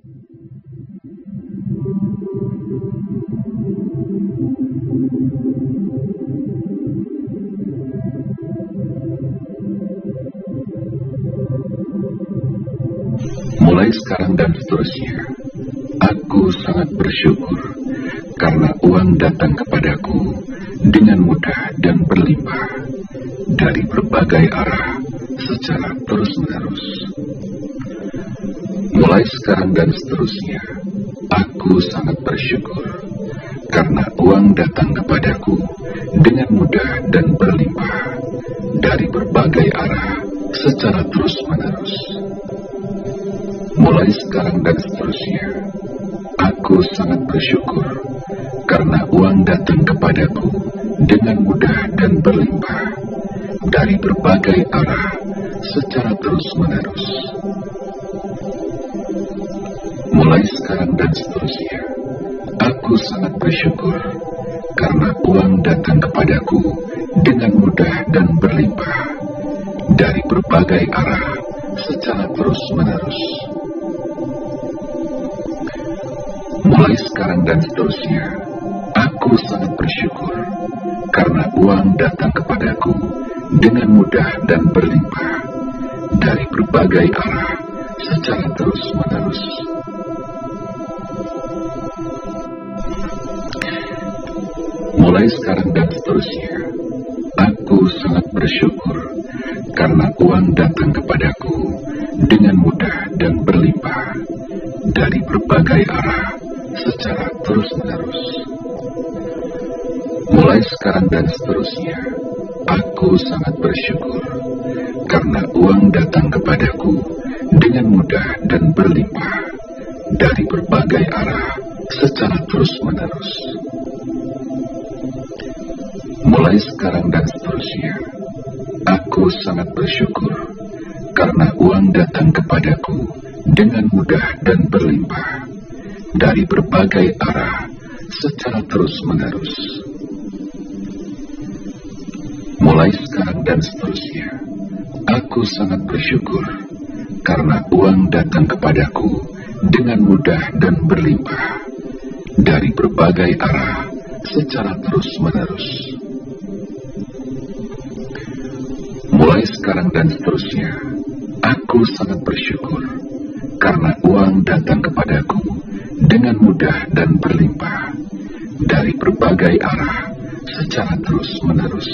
Mulai sekarang dan seterusnya, aku sangat bersyukur karena uang datang kepadaku dengan mudah dan berlimpah dari berbagai arah secara terus-menerus. Mulai sekarang dan seterusnya, aku sangat bersyukur karena uang datang kepadaku dengan mudah dan berlimpah dari berbagai arah secara terus-menerus. Mulai sekarang dan seterusnya, aku sangat bersyukur karena uang datang kepadaku dengan mudah dan berlimpah dari berbagai arah secara terus-menerus. Mulai sekarang dan seterusnya, aku sangat bersyukur karena uang datang kepadaku dengan mudah dan berlimpah dari berbagai arah secara terus-menerus. Mulai sekarang dan seterusnya, aku sangat bersyukur karena uang datang kepadaku dengan mudah dan berlimpah dari berbagai arah secara terus-menerus. Mulai sekarang dan seterusnya, aku sangat bersyukur karena uang datang kepadaku dengan mudah dan berlimpah dari berbagai arah secara terus-menerus. Mulai sekarang dan seterusnya, aku sangat bersyukur karena uang datang kepadaku dengan mudah dan berlimpah dari berbagai arah secara terus-menerus. Mulai sekarang dan seterusnya, aku sangat bersyukur karena uang datang kepadaku dengan mudah dan berlimpah dari berbagai arah secara terus-menerus. Mulai sekarang dan seterusnya, aku sangat bersyukur karena uang datang kepadaku dengan mudah dan berlimpah dari berbagai arah secara terus-menerus. Mulai sekarang dan seterusnya, aku sangat bersyukur karena uang datang kepadaku dengan mudah dan berlimpah dari berbagai arah secara terus-menerus.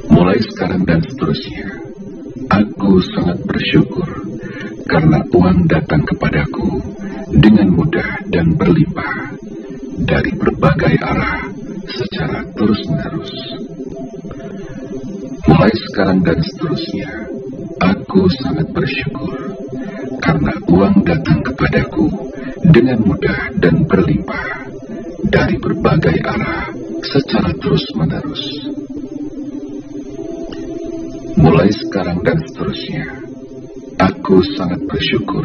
Mulai sekarang dan seterusnya, aku sangat bersyukur karena uang datang kepadaku dengan mudah dan berlimpah dari berbagai arah secara terus-menerus. Mulai sekarang dan seterusnya, aku sangat bersyukur karena uang datang kepadaku dengan mudah dan berlimpah dari berbagai arah secara terus-menerus. Mulai sekarang dan seterusnya, aku sangat bersyukur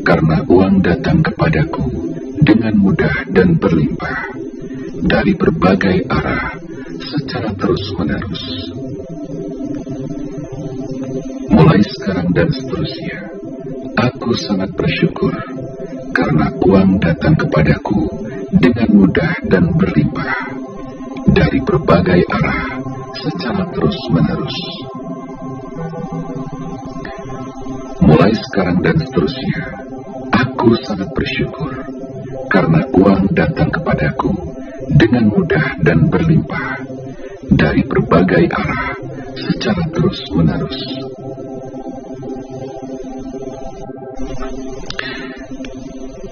karena uang datang kepadaku dengan mudah dan berlimpah dari berbagai arah secara terus-menerus. Mulai sekarang dan seterusnya, aku sangat bersyukur karena uang datang kepadaku dengan mudah dan berlimpah dari berbagai arah secara terus-menerus. Mulai sekarang dan seterusnya, aku sangat bersyukur karena uang datang kepadaku dengan mudah dan berlimpah dari berbagai arah secara terus-menerus.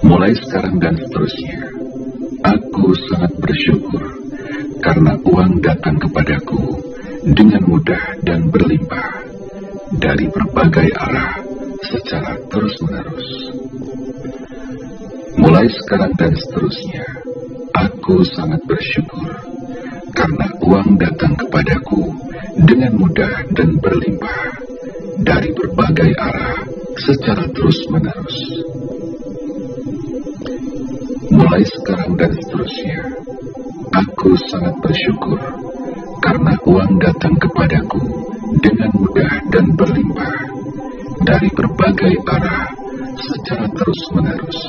Mulai sekarang dan seterusnya, aku sangat bersyukur karena uang datang kepadaku dengan mudah dan berlimpah dari berbagai arah secara terus-menerus. Mulai sekarang dan seterusnya, aku sangat bersyukur karena uang datang kepadaku dengan mudah dan berlimpah dari berbagai arah secara terus-menerus. Mulai sekarang dan seterusnya, aku sangat bersyukur karena uang datang kepadaku dengan mudah dan berlimpah dari berbagai arah secara terus-menerus.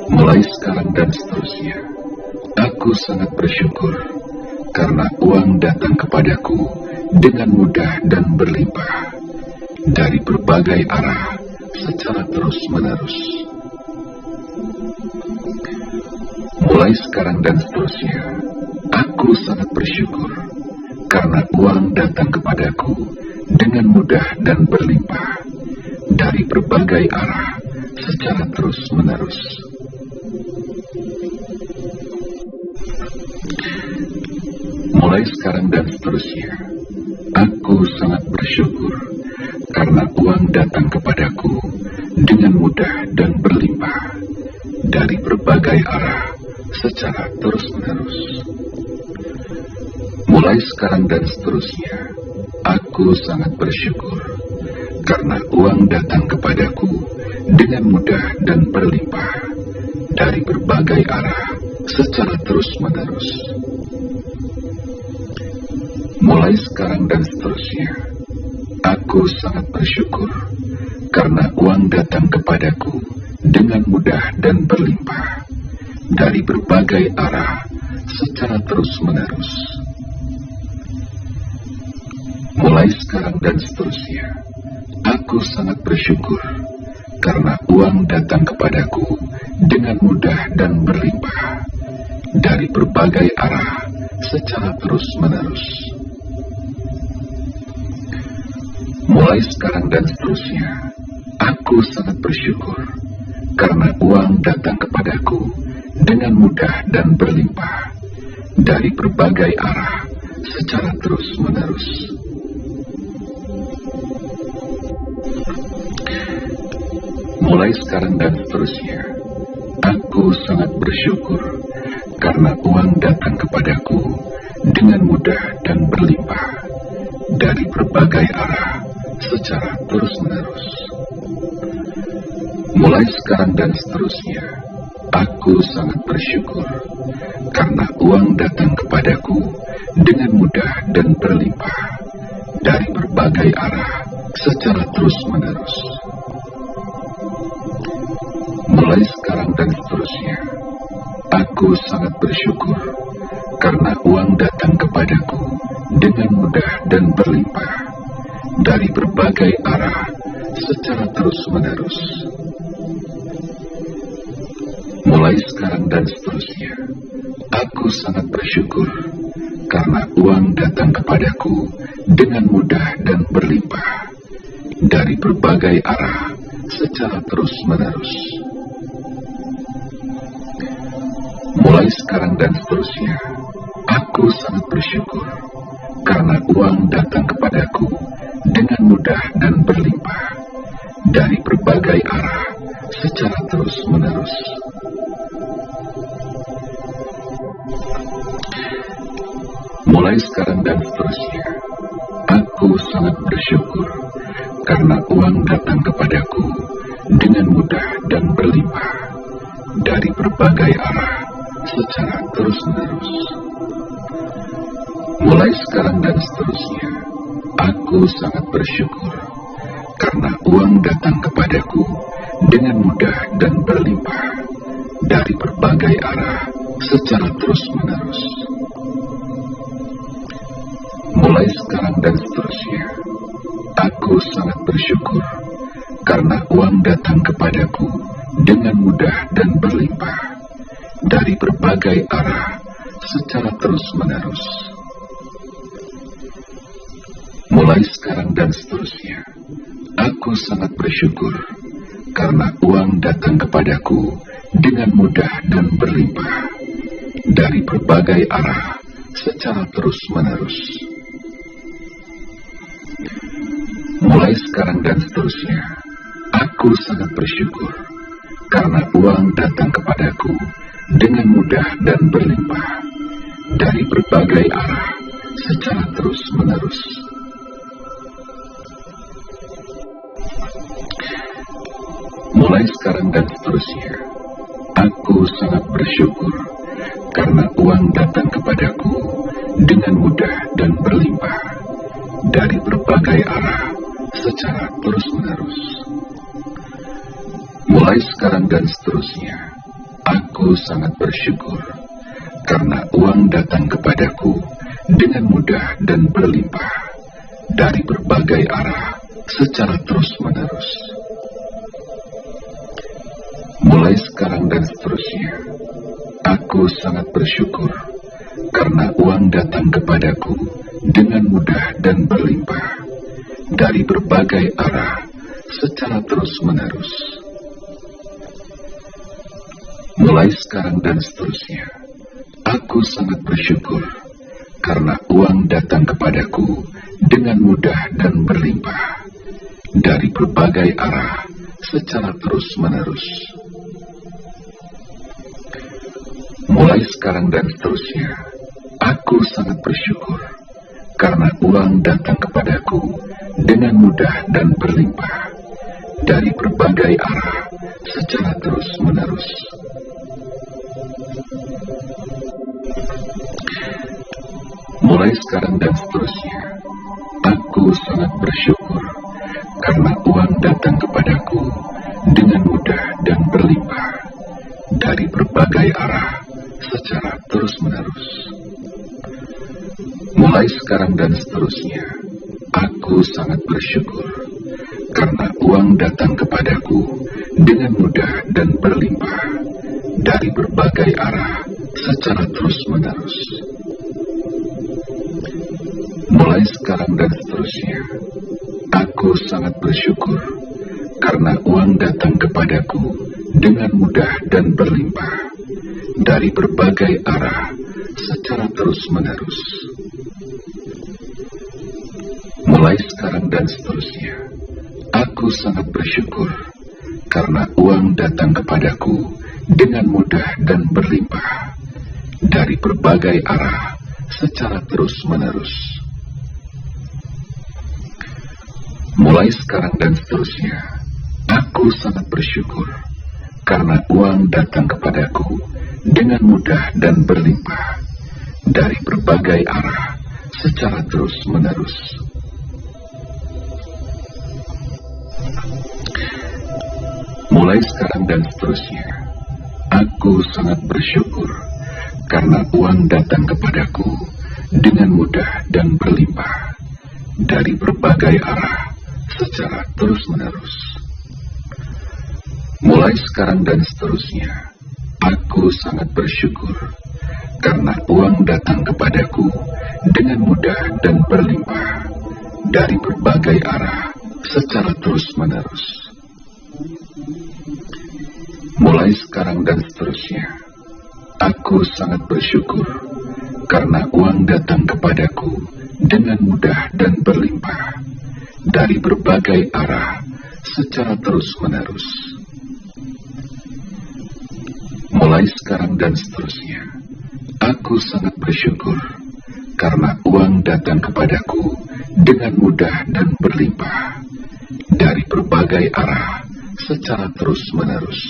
Mulai sekarang dan seterusnya, aku sangat bersyukur karena uang datang kepadaku dengan mudah dan berlimpah dari berbagai arah secara terus-menerus. Mulai sekarang dan seterusnya, aku sangat bersyukur karena uang datang kepadaku dengan mudah dan berlimpah dari berbagai arah secara terus-menerus. Mulai sekarang dan seterusnya, aku sangat bersyukur karena uang datang kepadaku dengan mudah dan berlimpah dari berbagai arah secara terus-menerus. Mulai sekarang dan seterusnya, aku sangat bersyukur karena uang datang kepadaku dengan mudah dan berlimpah dari berbagai arah secara terus-menerus. Mulai sekarang dan seterusnya, aku sangat bersyukur karena uang datang kepadaku dengan mudah dan berlimpah dari berbagai arah secara terus-menerus. Mulai sekarang dan seterusnya, aku sangat bersyukur karena uang datang kepadaku dengan mudah dan berlimpah dari berbagai arah secara terus-menerus. Mulai sekarang dan seterusnya, aku sangat bersyukur karena uang datang kepadaku dengan mudah dan berlimpah dari berbagai arah secara terus-menerus. Mulai sekarang dan seterusnya, aku sangat bersyukur karena uang datang kepadaku dengan mudah dan berlimpah dari berbagai arah secara terus-menerus. Mulai sekarang dan seterusnya, aku sangat bersyukur karena uang datang kepadaku dengan mudah dan berlimpah dari berbagai arah secara terus-menerus. Mulai sekarang dan seterusnya, aku sangat bersyukur karena uang datang kepadaku dengan mudah dan berlimpah dari berbagai arah secara terus-menerus. Mulai sekarang dan seterusnya, aku sangat bersyukur karena uang datang kepadaku dengan mudah dan berlimpah dari berbagai arah secara terus-menerus. Mulai sekarang dan seterusnya, aku sangat bersyukur karena uang datang kepadaku dengan mudah dan berlimpah dari berbagai arah secara terus-menerus. Mulai sekarang dan seterusnya, aku sangat bersyukur karena uang datang kepadaku dengan mudah dan berlimpah dari berbagai arah secara terus-menerus. Mulai sekarang dan seterusnya, aku sangat bersyukur karena uang datang kepadaku dengan mudah dan berlimpah dari berbagai arah secara terus-menerus. Mulai sekarang dan seterusnya, aku sangat bersyukur karena uang datang kepadaku dengan mudah dan berlimpah dari berbagai arah secara terus-menerus. Mulai sekarang dan seterusnya, aku sangat bersyukur karena uang datang kepadaku dengan mudah dan berlimpah dari berbagai arah secara terus-menerus. Mulai sekarang dan seterusnya, aku sangat bersyukur karena uang datang kepadaku dengan mudah dan berlimpah dari berbagai arah secara terus-menerus. Mulai sekarang dan seterusnya, aku sangat bersyukur karena uang datang kepadaku dengan mudah dan berlimpah dari berbagai arah secara terus-menerus. Mulai sekarang dan seterusnya, aku sangat bersyukur karena uang datang kepadaku dengan mudah dan berlimpah dari berbagai arah secara terus-menerus. Mulai sekarang dan seterusnya, aku sangat bersyukur karena uang datang kepadaku dengan mudah dan berlimpah dari berbagai arah secara terus-menerus. Mulai sekarang dan seterusnya, aku sangat bersyukur karena uang datang kepadaku dengan mudah dan berlimpah dari berbagai arah secara terus-menerus. Mulai sekarang dan seterusnya, aku sangat bersyukur karena uang datang kepadaku dengan mudah dan berlimpah dari berbagai arah secara terus-menerus. Mulai sekarang dan seterusnya, aku sangat bersyukur karena uang datang kepadaku dengan mudah dan berlimpah dari berbagai arah secara terus-menerus. Mulai sekarang dan seterusnya, aku sangat bersyukur karena uang datang kepadaku dengan mudah dan berlimpah dari berbagai arah secara terus-menerus. Mulai sekarang dan seterusnya, aku sangat bersyukur karena uang datang kepadaku dengan mudah dan berlimpah dari berbagai arah secara terus-menerus. Mulai sekarang dan seterusnya, aku sangat bersyukur karena uang datang kepadaku dengan mudah dan berlimpah dari berbagai arah secara terus-menerus. Mulai sekarang dan seterusnya, aku sangat bersyukur karena uang datang kepadaku dengan mudah dan berlimpah dari berbagai arah secara terus-menerus. Mulai sekarang dan seterusnya, aku sangat bersyukur karena uang datang kepadaku dengan mudah dan berlimpah dari berbagai arah secara terus-menerus. Mulai sekarang dan seterusnya, aku sangat bersyukur karena uang datang kepadaku dengan mudah dan berlimpah dari berbagai arah secara terus-menerus. Mulai sekarang dan seterusnya, aku sangat bersyukur karena uang datang kepadaku dengan mudah dan berlimpah dari berbagai arah secara terus-menerus. Mulai sekarang dan seterusnya, aku sangat bersyukur karena uang datang kepadaku dengan mudah dan berlimpah dari berbagai arah secara terus-menerus.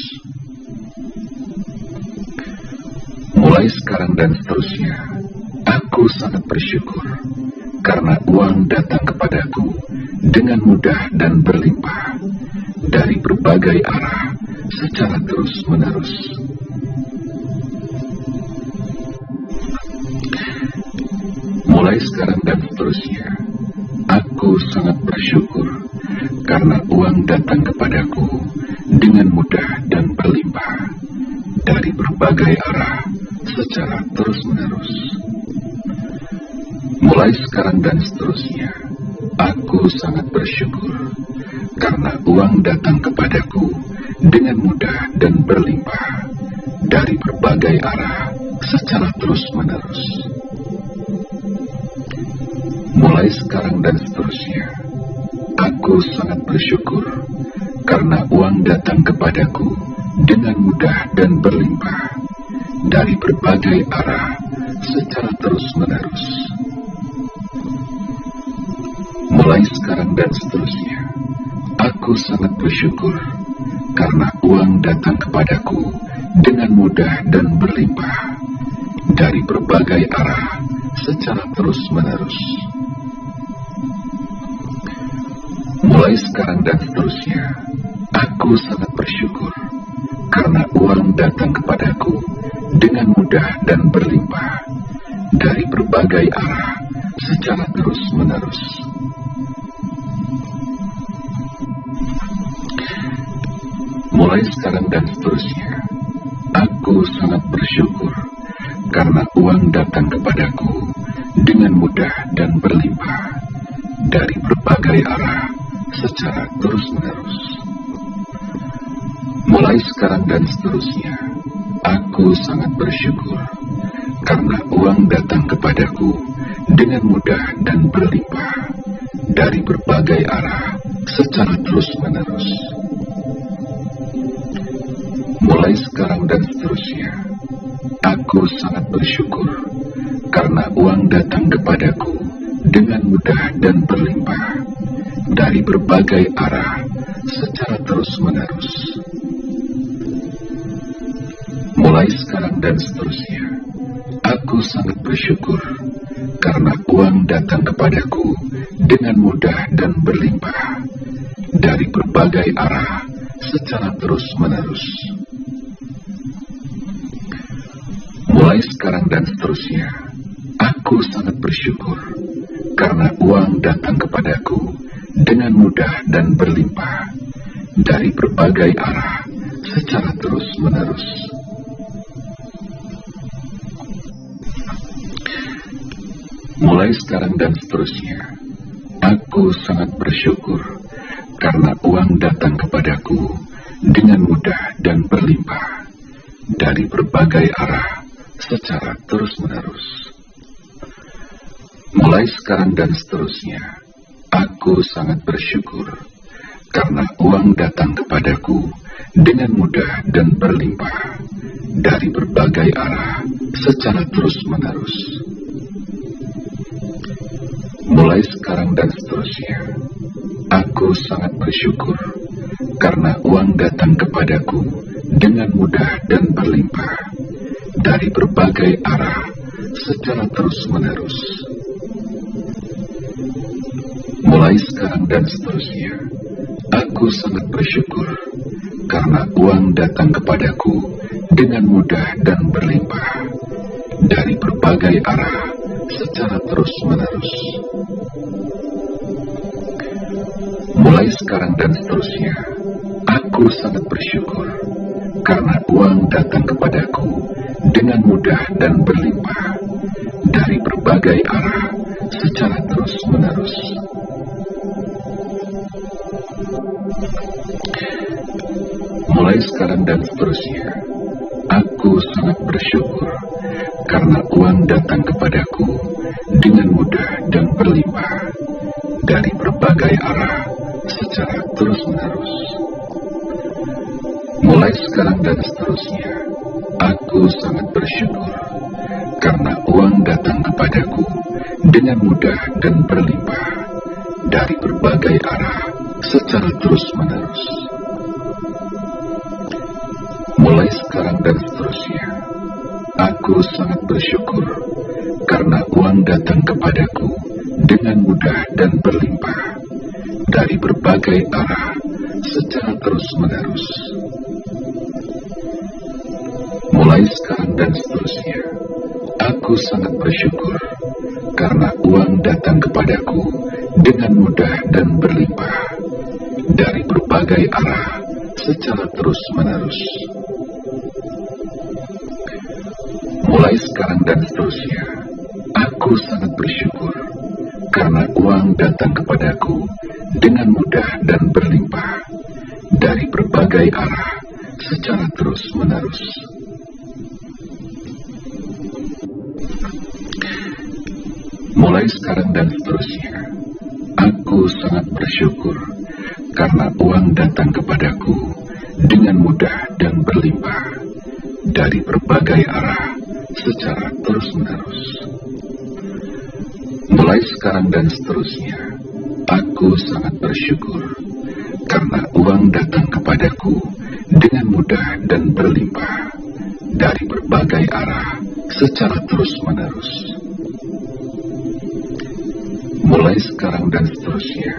Mulai sekarang dan seterusnya, aku sangat bersyukur karena uang datang kepadaku dengan mudah dan berlimpah dari berbagai arah secara terus-menerus. Mulai sekarang dan seterusnya, aku sangat bersyukur karena uang datang kepadaku dengan mudah dan berlimpah dari berbagai arah secara terus-menerus. Mulai sekarang dan seterusnya, aku sangat bersyukur karena uang datang kepadaku dengan mudah dan berlimpah dari berbagai arah secara terus-menerus. Mulai sekarang dan seterusnya, aku sangat bersyukur karena uang datang kepadaku dengan mudah dan berlimpah dari berbagai arah secara terus-menerus. Mulai sekarang dan seterusnya, aku sangat bersyukur karena uang datang kepadaku dengan mudah dan berlimpah dari berbagai arah secara terus-menerus. Mulai sekarang dan seterusnya, aku sangat bersyukur karena uang datang kepadaku dengan mudah dan berlimpah dari berbagai arah secara terus-menerus. Mulai sekarang dan seterusnya, aku sangat bersyukur karena uang datang kepadaku dengan mudah dan berlimpah dari berbagai arah secara terus-menerus. Mulai sekarang dan seterusnya, aku sangat bersyukur karena uang datang kepadaku dengan mudah dan berlimpah dari berbagai arah secara terus-menerus. Mulai sekarang dan seterusnya, aku sangat bersyukur karena uang datang kepadaku dengan mudah dan berlimpah dari berbagai arah secara terus-menerus. Mulai sekarang dan seterusnya, aku sangat bersyukur karena uang datang kepadaku dengan mudah dan berlimpah dari berbagai arah secara terus-menerus. Mulai sekarang dan seterusnya, aku sangat bersyukur karena uang datang kepadaku dengan mudah dan berlimpah dari berbagai arah secara terus-menerus. Mulai sekarang dan seterusnya, aku sangat bersyukur karena uang datang kepadaku dengan mudah dan berlimpah dari berbagai arah secara terus-menerus. Mulai sekarang dan seterusnya, aku sangat bersyukur karena uang datang kepadaku dengan mudah dan berlimpah dari berbagai arah secara terus-menerus. Mulai sekarang dan seterusnya, aku sangat bersyukur karena uang datang kepadaku dengan mudah dan berlimpah dari berbagai arah secara terus-menerus. Mulai sekarang dan seterusnya, aku sangat bersyukur karena uang datang kepadaku dengan mudah dan berlimpah dari berbagai arah secara terus-menerus. Mulai sekarang dan seterusnya, aku sangat bersyukur karena uang datang kepadaku dengan mudah dan berlimpah dari berbagai arah secara terus-menerus. Mulai sekarang dan seterusnya, aku sangat bersyukur karena uang datang kepadaku dengan mudah dan berlimpah dari berbagai arah secara terus-menerus. Mulai sekarang dan seterusnya, aku sangat bersyukur karena uang datang kepadaku dengan mudah dan berlimpah dari berbagai arah secara terus-menerus. Mulai sekarang dan seterusnya, aku sangat bersyukur karena uang datang kepadaku dengan mudah dan berlimpah dari berbagai arah secara terus-menerus. Mulai sekarang dan seterusnya, aku sangat bersyukur karena uang datang kepadaku dengan mudah dan berlimpah dari berbagai arah secara terus-menerus. Mulai sekarang dan seterusnya, aku sangat bersyukur karena uang datang kepadaku dengan mudah dan berlimpah dari berbagai arah secara terus-menerus. Mulai sekarang dan seterusnya, aku sangat bersyukur karena uang datang kepadaku dengan mudah dan berlimpah dari berbagai arah secara terus-menerus. Mulai sekarang dan seterusnya, aku sangat bersyukur karena uang datang kepadaku dengan mudah dan berlimpah dari berbagai arah secara terus-menerus. Mulai sekarang dan seterusnya,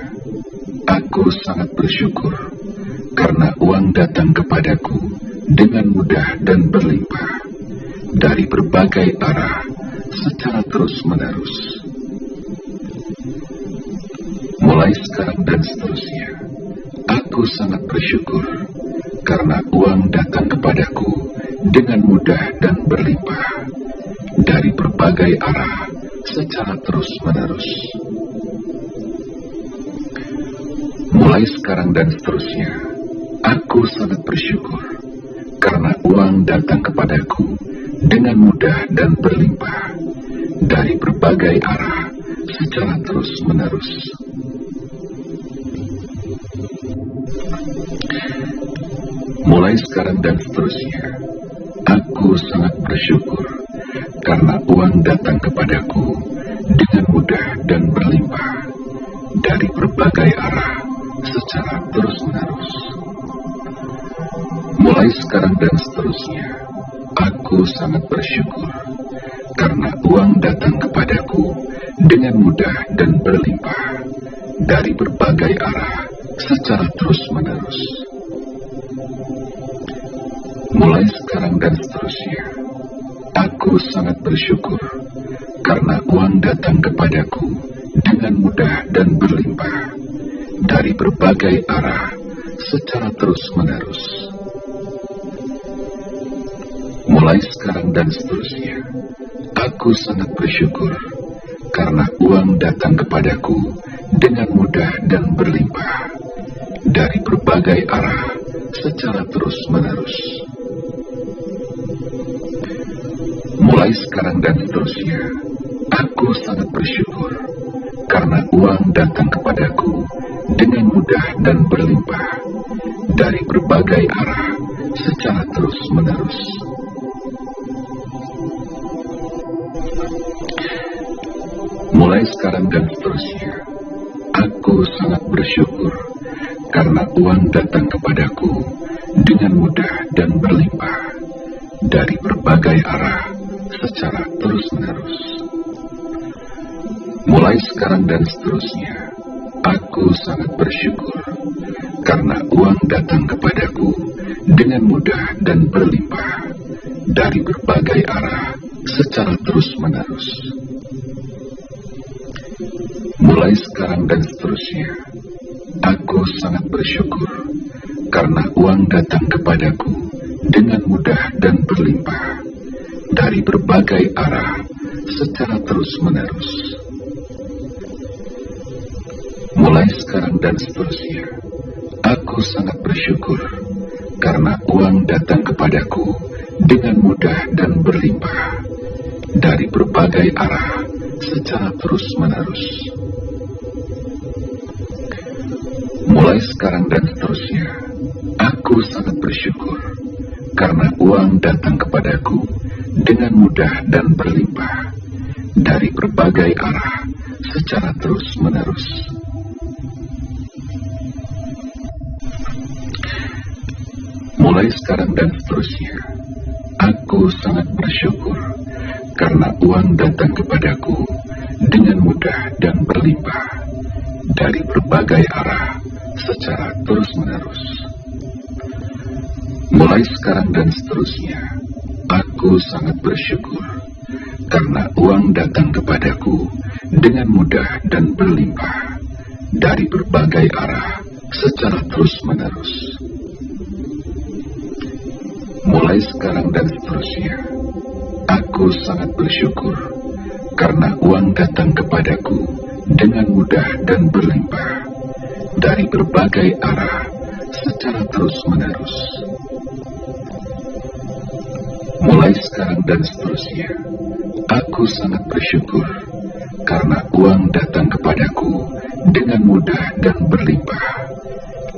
aku sangat bersyukur karena uang datang kepadaku dengan mudah dan berlimpah dari berbagai arah secara terus-menerus. Mulai sekarang dan seterusnya, aku sangat bersyukur karena uang datang kepadaku dengan mudah dan berlimpah dari berbagai arah secara terus-menerus. Mulai sekarang dan seterusnya, aku sangat bersyukur karena uang datang kepadaku dengan mudah dan berlimpah dari berbagai arah secara terus-menerus. Mulai sekarang dan seterusnya, aku sangat bersyukur karena uang datang kepadaku dengan mudah dan berlimpah dari berbagai arah secara terus-menerus. Mulai sekarang dan seterusnya, aku sangat bersyukur karena uang datang kepadaku dengan mudah dan berlimpah dari berbagai arah secara terus-menerus. Mulai sekarang dan seterusnya, aku sangat bersyukur karena uang datang kepadaku dengan mudah dan berlimpah dari berbagai arah secara terus-menerus. Mulai sekarang dan seterusnya, aku sangat bersyukur karena uang datang kepadaku dengan mudah dan berlimpah dari berbagai arah secara terus-menerus. Mulai sekarang dan seterusnya, aku sangat bersyukur karena uang datang kepadaku dengan mudah dan berlimpah dari berbagai arah secara terus-menerus. Mulai sekarang dan seterusnya, aku sangat bersyukur karena uang datang kepadaku dengan mudah dan berlimpah dari berbagai arah secara terus-menerus. Mulai sekarang dan seterusnya, aku sangat bersyukur karena uang datang kepadaku dengan mudah dan berlimpah dari berbagai arah secara terus-menerus. Mulai sekarang dan seterusnya, aku sangat bersyukur karena uang datang kepadaku dengan mudah dan berlimpah dari berbagai arah secara terus-menerus. Mulai sekarang dan seterusnya, aku sangat bersyukur karena uang datang kepadaku dengan mudah dan berlimpah dari berbagai arah secara terus-menerus. Mulai sekarang dan seterusnya, aku sangat bersyukur karena uang datang kepadaku dengan mudah dan berlimpah dari berbagai arah secara terus-menerus. Mulai sekarang dan seterusnya, aku sangat bersyukur karena uang datang kepadaku dengan mudah dan berlimpah dari berbagai arah secara terus-menerus. Mulai sekarang dan seterusnya, aku sangat bersyukur karena uang datang kepadaku dengan mudah dan berlimpah dari berbagai arah secara terus-menerus. Mulai sekarang dan seterusnya, aku sangat bersyukur karena uang datang kepadaku dengan mudah dan berlimpah dari berbagai arah secara terus-menerus. Mulai sekarang dan seterusnya, aku sangat bersyukur karena uang datang kepadaku dengan mudah dan berlimpah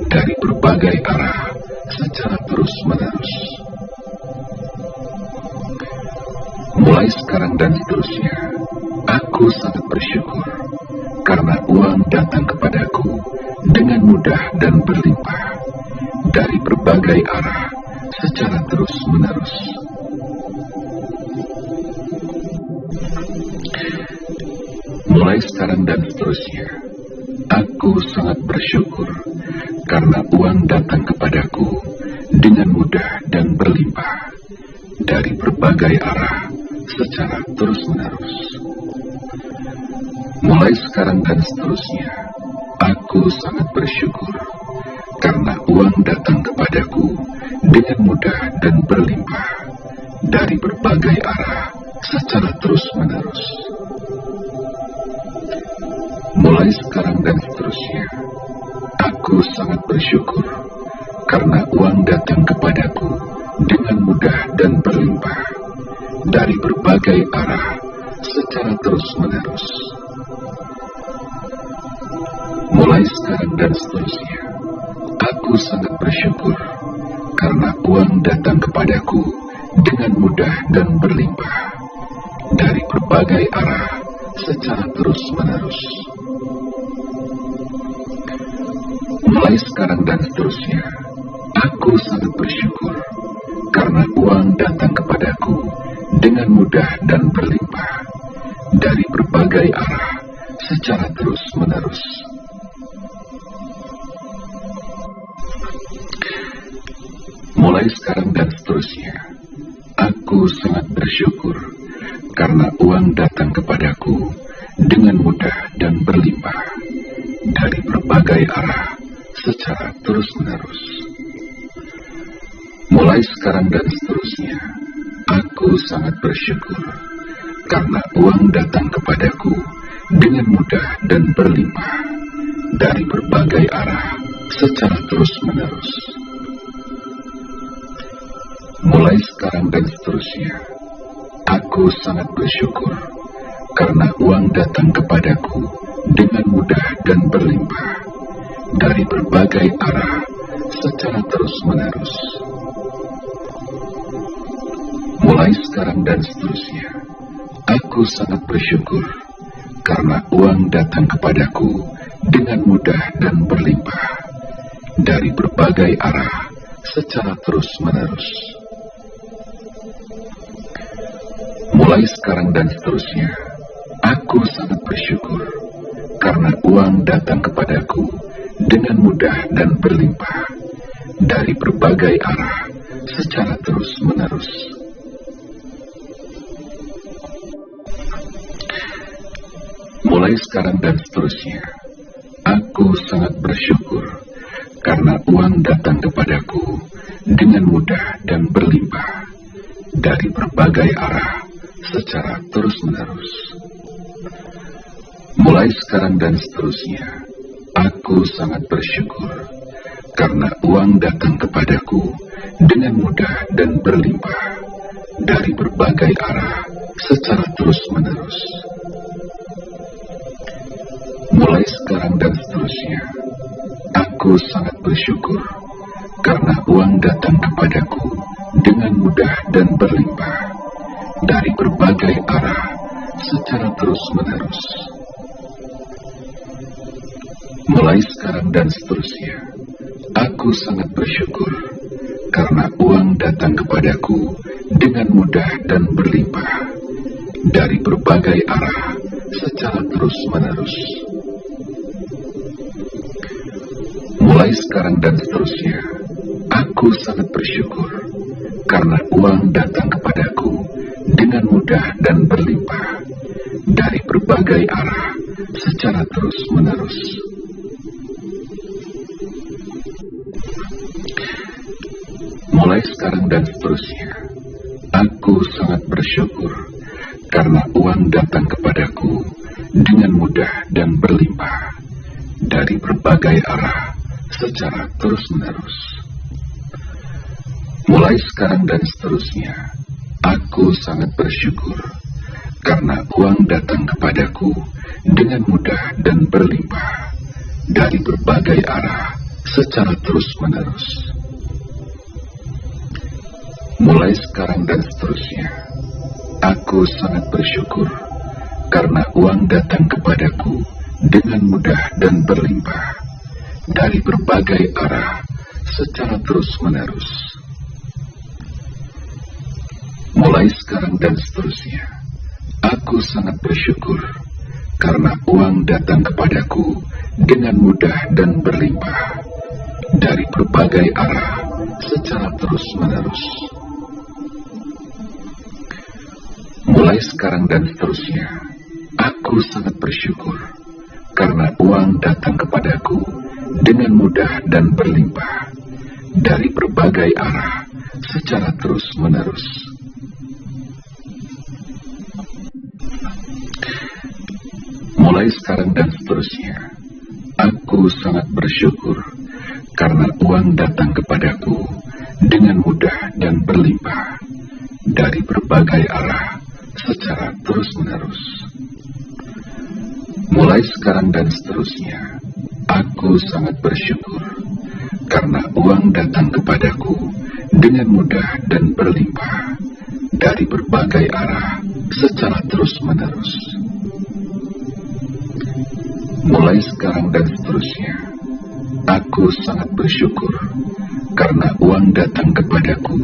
dari berbagai arah secara terus-menerus. Mulai sekarang dan seterusnya, aku sangat bersyukur karena uang datang kepadaku dengan mudah dan berlimpah dari berbagai arah secara terus-menerus. Mulai sekarang dan seterusnya, aku sangat bersyukur karena uang datang kepadaku dengan mudah dan berlimpah dari berbagai arah secara terus-menerus. Mulai sekarang dan seterusnya, aku sangat bersyukur karena uang datang kepadaku dengan mudah dan berlimpah dari berbagai arah secara terus-menerus. Mulai sekarang dan seterusnya, aku sangat bersyukur karena uang datang kepadaku dengan mudah dan berlimpah dari berbagai arah secara terus-menerus. Mulai sekarang dan seterusnya, aku sangat bersyukur karena uang datang kepadaku dengan mudah dan berlimpah dari berbagai arah secara terus-menerus. Mulai sekarang dan seterusnya, aku sangat bersyukur karena uang datang kepadaku dengan mudah dan berlimpah dari berbagai arah secara terus-menerus. Mulai sekarang dan seterusnya, aku sangat bersyukur karena uang datang kepadaku dengan mudah dan berlimpah dari berbagai arah secara terus-menerus. Mulai sekarang dan seterusnya, aku sangat bersyukur karena uang datang kepadaku dengan mudah dan berlimpah dari berbagai arah secara terus-menerus. Mulai sekarang dan seterusnya, aku sangat bersyukur karena uang datang kepadaku dengan mudah dan berlimpah dari berbagai arah secara terus-menerus. Mulai sekarang dan seterusnya, aku sangat bersyukur karena uang datang kepadaku dengan mudah dan berlimpah dari berbagai arah secara terus-menerus. Mulai sekarang dan seterusnya, aku sangat bersyukur karena uang datang kepadaku dengan mudah dan berlimpah dari berbagai arah secara terus-menerus. Mulai sekarang dan seterusnya, aku sangat bersyukur karena uang datang kepadaku dengan mudah dan berlimpah dari berbagai arah secara terus-menerus. Mulai sekarang dan seterusnya, aku sangat bersyukur karena uang datang kepadaku dengan mudah dan berlimpah dari berbagai arah secara terus-menerus. Mulai sekarang dan seterusnya, aku sangat bersyukur karena uang datang kepadaku dengan mudah dan berlimpah dari berbagai arah secara terus-menerus. Mulai sekarang dan seterusnya, aku sangat bersyukur karena uang datang kepadaku dengan mudah dan berlimpah dari berbagai arah secara terus-menerus. Mulai sekarang dan seterusnya, aku sangat bersyukur karena uang datang kepadaku dengan mudah dan berlimpah dari berbagai arah secara terus-menerus. Mulai sekarang dan seterusnya, aku sangat bersyukur karena uang datang kepadaku dengan mudah dan berlimpah dari berbagai arah secara terus-menerus. Mulai sekarang dan seterusnya, aku sangat bersyukur karena uang datang kepadaku dengan mudah dan berlimpah dari berbagai arah secara terus-menerus. Mulai sekarang dan seterusnya, aku sangat bersyukur karena uang datang kepadaku dengan mudah dan berlimpah dari berbagai arah secara terus-menerus. Mulai sekarang dan seterusnya, aku sangat bersyukur karena uang datang kepadaku dengan mudah dan berlimpah dari berbagai arah secara terus-menerus. Mulai sekarang dan seterusnya, aku sangat bersyukur karena uang datang kepadaku dengan mudah dan berlimpah dari berbagai arah secara terus-menerus. Mulai sekarang dan seterusnya, aku sangat bersyukur karena uang datang kepadaku dengan mudah dan berlimpah dari berbagai arah secara terus-menerus. Mulai sekarang dan seterusnya, aku sangat bersyukur karena uang datang kepadaku dengan mudah dan berlimpah dari berbagai arah secara terus-menerus. Mulai sekarang dan seterusnya, aku sangat bersyukur karena uang datang kepadaku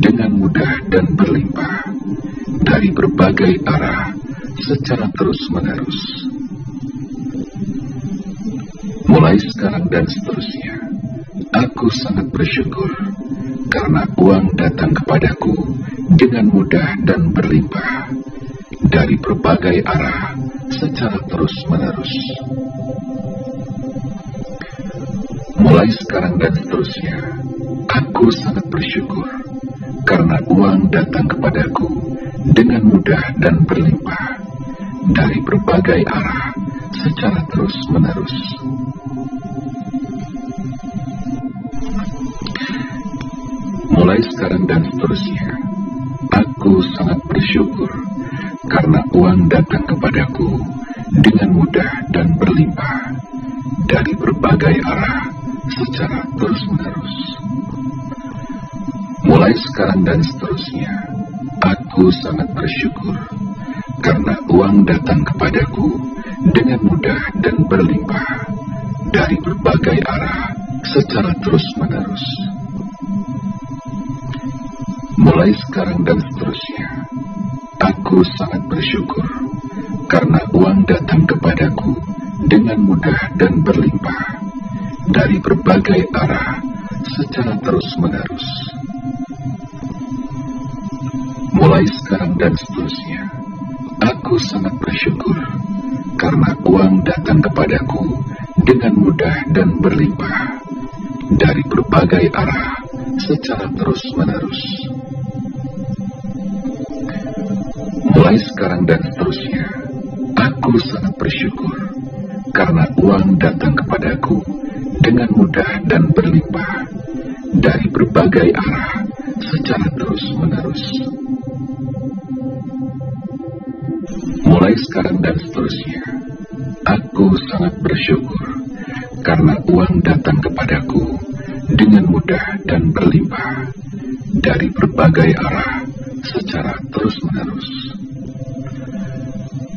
dengan mudah dan berlimpah dari berbagai arah secara terus-menerus. Mulai sekarang dan seterusnya, aku sangat bersyukur karena uang datang kepadaku dengan mudah dan berlimpah dari berbagai arah secara terus-menerus. Mulai sekarang dan seterusnya, aku sangat bersyukur karena uang datang kepadaku dengan mudah dan berlimpah dari berbagai arah secara terus-menerus. Mulai sekarang dan seterusnya, aku sangat bersyukur karena uang datang kepadaku dengan mudah dan berlimpah dari berbagai arah secara terus-menerus. Mulai sekarang dan seterusnya, aku sangat bersyukur karena uang datang kepadaku dengan mudah dan berlimpah dari berbagai arah secara terus-menerus. Mulai sekarang dan seterusnya, aku sangat bersyukur karena uang datang kepadaku dengan mudah dan berlimpah dari berbagai arah secara terus-menerus. Mulai sekarang dan seterusnya, aku sangat bersyukur karena uang datang kepadaku dengan mudah dan berlimpah dari berbagai arah secara terus-menerus. Mulai sekarang dan seterusnya, aku sangat bersyukur karena uang datang kepadaku dengan mudah dan berlimpah dari berbagai arah secara terus-menerus. Mulai sekarang dan seterusnya, aku sangat bersyukur karena uang datang kepadaku dengan mudah dan berlimpah dari berbagai arah secara terus-menerus.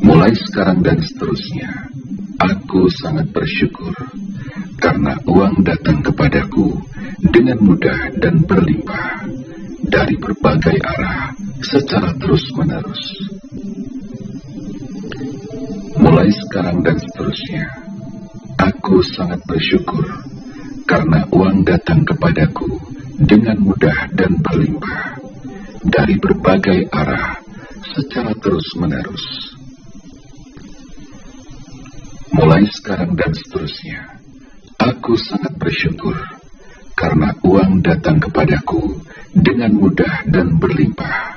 Mulai sekarang dan seterusnya, aku sangat bersyukur karena uang datang kepadaku dengan mudah dan berlimpah dari berbagai arah secara terus-menerus. Mulai sekarang dan seterusnya, aku sangat bersyukur karena uang datang kepadaku dengan mudah dan berlimpah dari berbagai arah secara terus-menerus. Mulai sekarang dan seterusnya, aku sangat bersyukur karena uang datang kepadaku dengan mudah dan berlimpah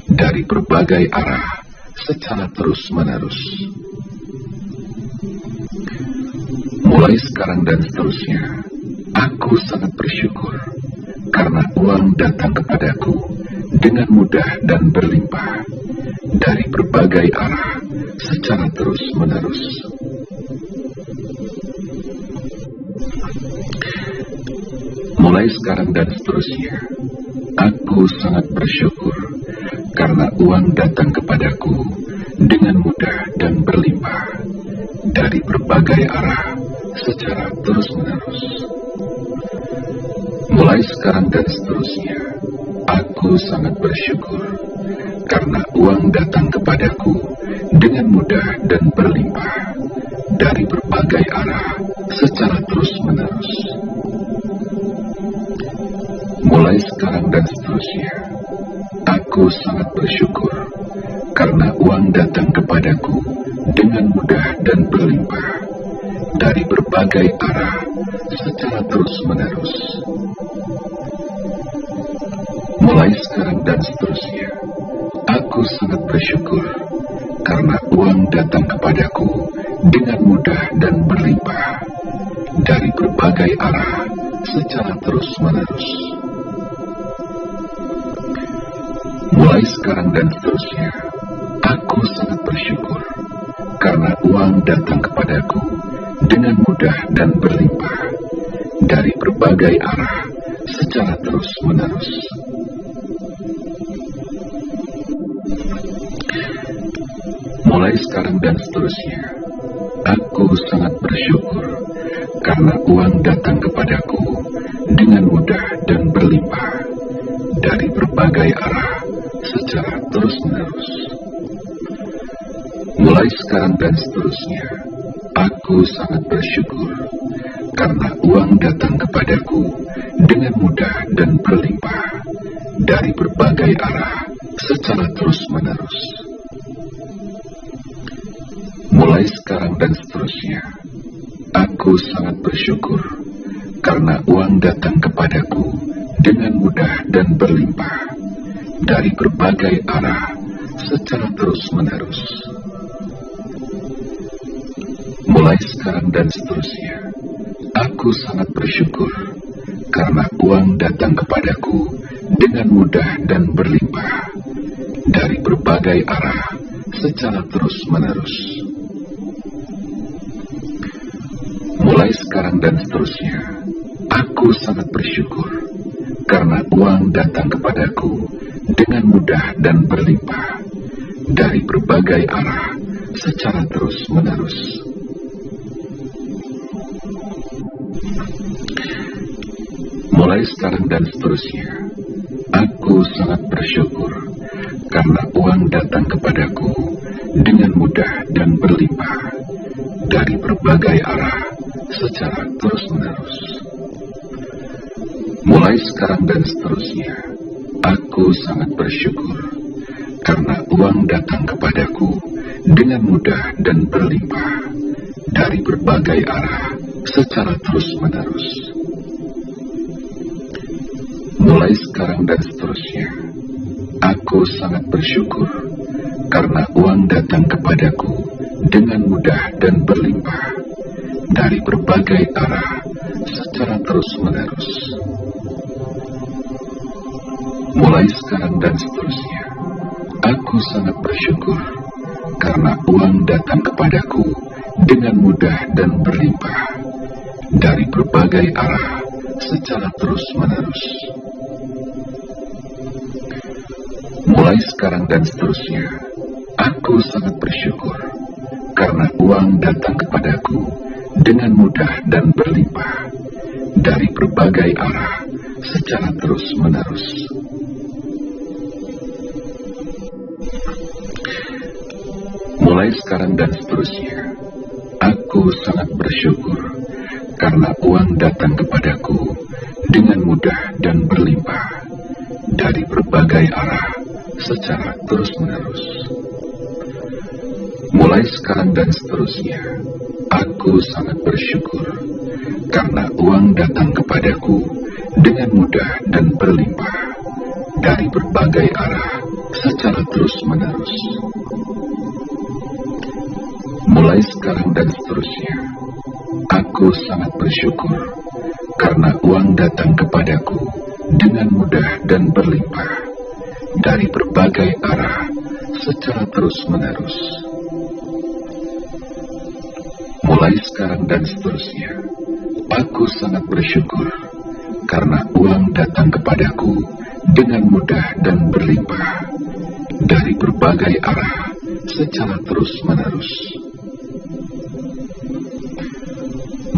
dari berbagai arah secara terus-menerus. Mulai sekarang dan seterusnya, aku sangat bersyukur karena uang datang kepadaku dengan mudah dan berlimpah dari berbagai arah secara terus-menerus. Mulai sekarang dan seterusnya, aku sangat bersyukur karena uang datang kepadaku dengan mudah dan berlimpah dari berbagai arah secara terus-menerus. Mulai sekarang dan seterusnya, aku sangat bersyukur karena uang datang kepadaku dengan mudah dan berlimpah dari berbagai arah secara terus-menerus. Mulai sekarang dan seterusnya, aku sangat bersyukur karena uang datang kepadaku dengan mudah dan berlimpah dari berbagai arah secara terus-menerus. Mulai sekarang dan seterusnya, aku sangat bersyukur karena uang datang kepadaku dengan mudah dan berlimpah dari berbagai arah secara terus-menerus. Mulai sekarang dan seterusnya, aku sangat bersyukur karena uang datang kepadaku dengan mudah dan berlimpah dari berbagai arah secara terus-menerus. Mulai sekarang dan seterusnya, aku sangat bersyukur karena uang datang kepadaku dengan mudah dan berlimpah dari berbagai arah secara terus-menerus. Mulai sekarang dan seterusnya, aku sangat bersyukur karena uang datang kepadaku dengan mudah dan berlimpah dari berbagai arah secara terus-menerus. Mulai sekarang dan seterusnya, aku sangat bersyukur karena uang datang kepadaku dengan mudah dan berlimpah dari berbagai arah secara terus-menerus. Mulai sekarang dan seterusnya, aku sangat bersyukur karena uang datang kepadaku dengan mudah dan berlimpah dari berbagai arah secara terus-menerus. Mulai sekarang dan seterusnya, aku sangat bersyukur karena uang datang kepadaku dengan mudah dan berlimpah dari berbagai arah secara terus-menerus. Mulai sekarang dan seterusnya, aku sangat bersyukur karena uang datang kepadaku dengan mudah dan berlimpah dari berbagai arah secara terus-menerus. Mulai sekarang dan seterusnya, aku sangat bersyukur karena uang datang kepadaku dengan mudah dan berlimpah dari berbagai arah secara terus-menerus. Mulai sekarang dan seterusnya, aku sangat bersyukur karena uang datang kepadaku dengan mudah dan berlimpah dari berbagai arah secara terus-menerus. Mulai sekarang dan seterusnya, aku sangat bersyukur karena uang datang kepadaku dengan mudah dan berlimpah dari berbagai arah secara terus-menerus. Mulai sekarang dan seterusnya, aku sangat bersyukur karena uang datang kepadaku dengan mudah dan berlimpah dari berbagai arah secara terus-menerus. Mulai sekarang dan seterusnya, aku sangat bersyukur karena uang datang kepadaku dengan mudah dan berlimpah dari berbagai arah secara terus-menerus. Mulai sekarang dan seterusnya, aku sangat bersyukur karena uang datang kepadaku dengan mudah dan berlimpah dari berbagai arah secara terus-menerus. Mulai sekarang dan seterusnya, aku sangat bersyukur karena uang datang kepadaku dengan mudah dan berlimpah dari berbagai arah secara terus-menerus. Mulai sekarang dan seterusnya, aku sangat bersyukur karena uang datang kepadaku dengan mudah dan berlimpah dari berbagai arah secara terus-menerus.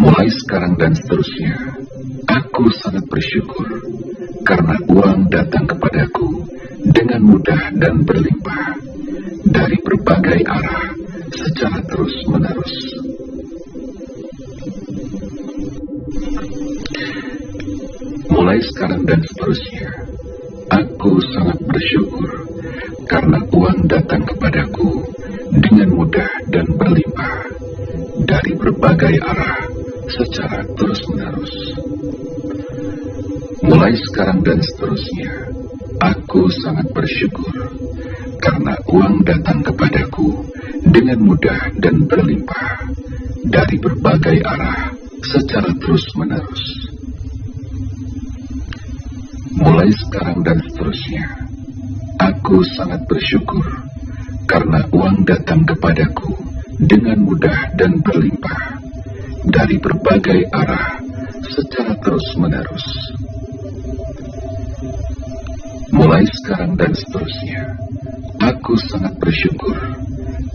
Mulai sekarang dan seterusnya, aku sangat bersyukur karena uang datang kepadaku dengan mudah dan berlimpah dari berbagai arah secara terus-menerus. Mulai sekarang dan seterusnya, aku sangat bersyukur karena uang datang kepadaku dengan mudah dan berlimpah dari berbagai arah secara terus-menerus. Mulai sekarang dan seterusnya, aku sangat bersyukur karena uang datang kepadaku dengan mudah dan berlimpah dari berbagai arah secara terus-menerus. Mulai sekarang dan seterusnya, aku sangat bersyukur karena uang datang kepadaku dengan mudah dan berlimpah dari berbagai arah secara terus-menerus. Mulai sekarang dan seterusnya, aku sangat bersyukur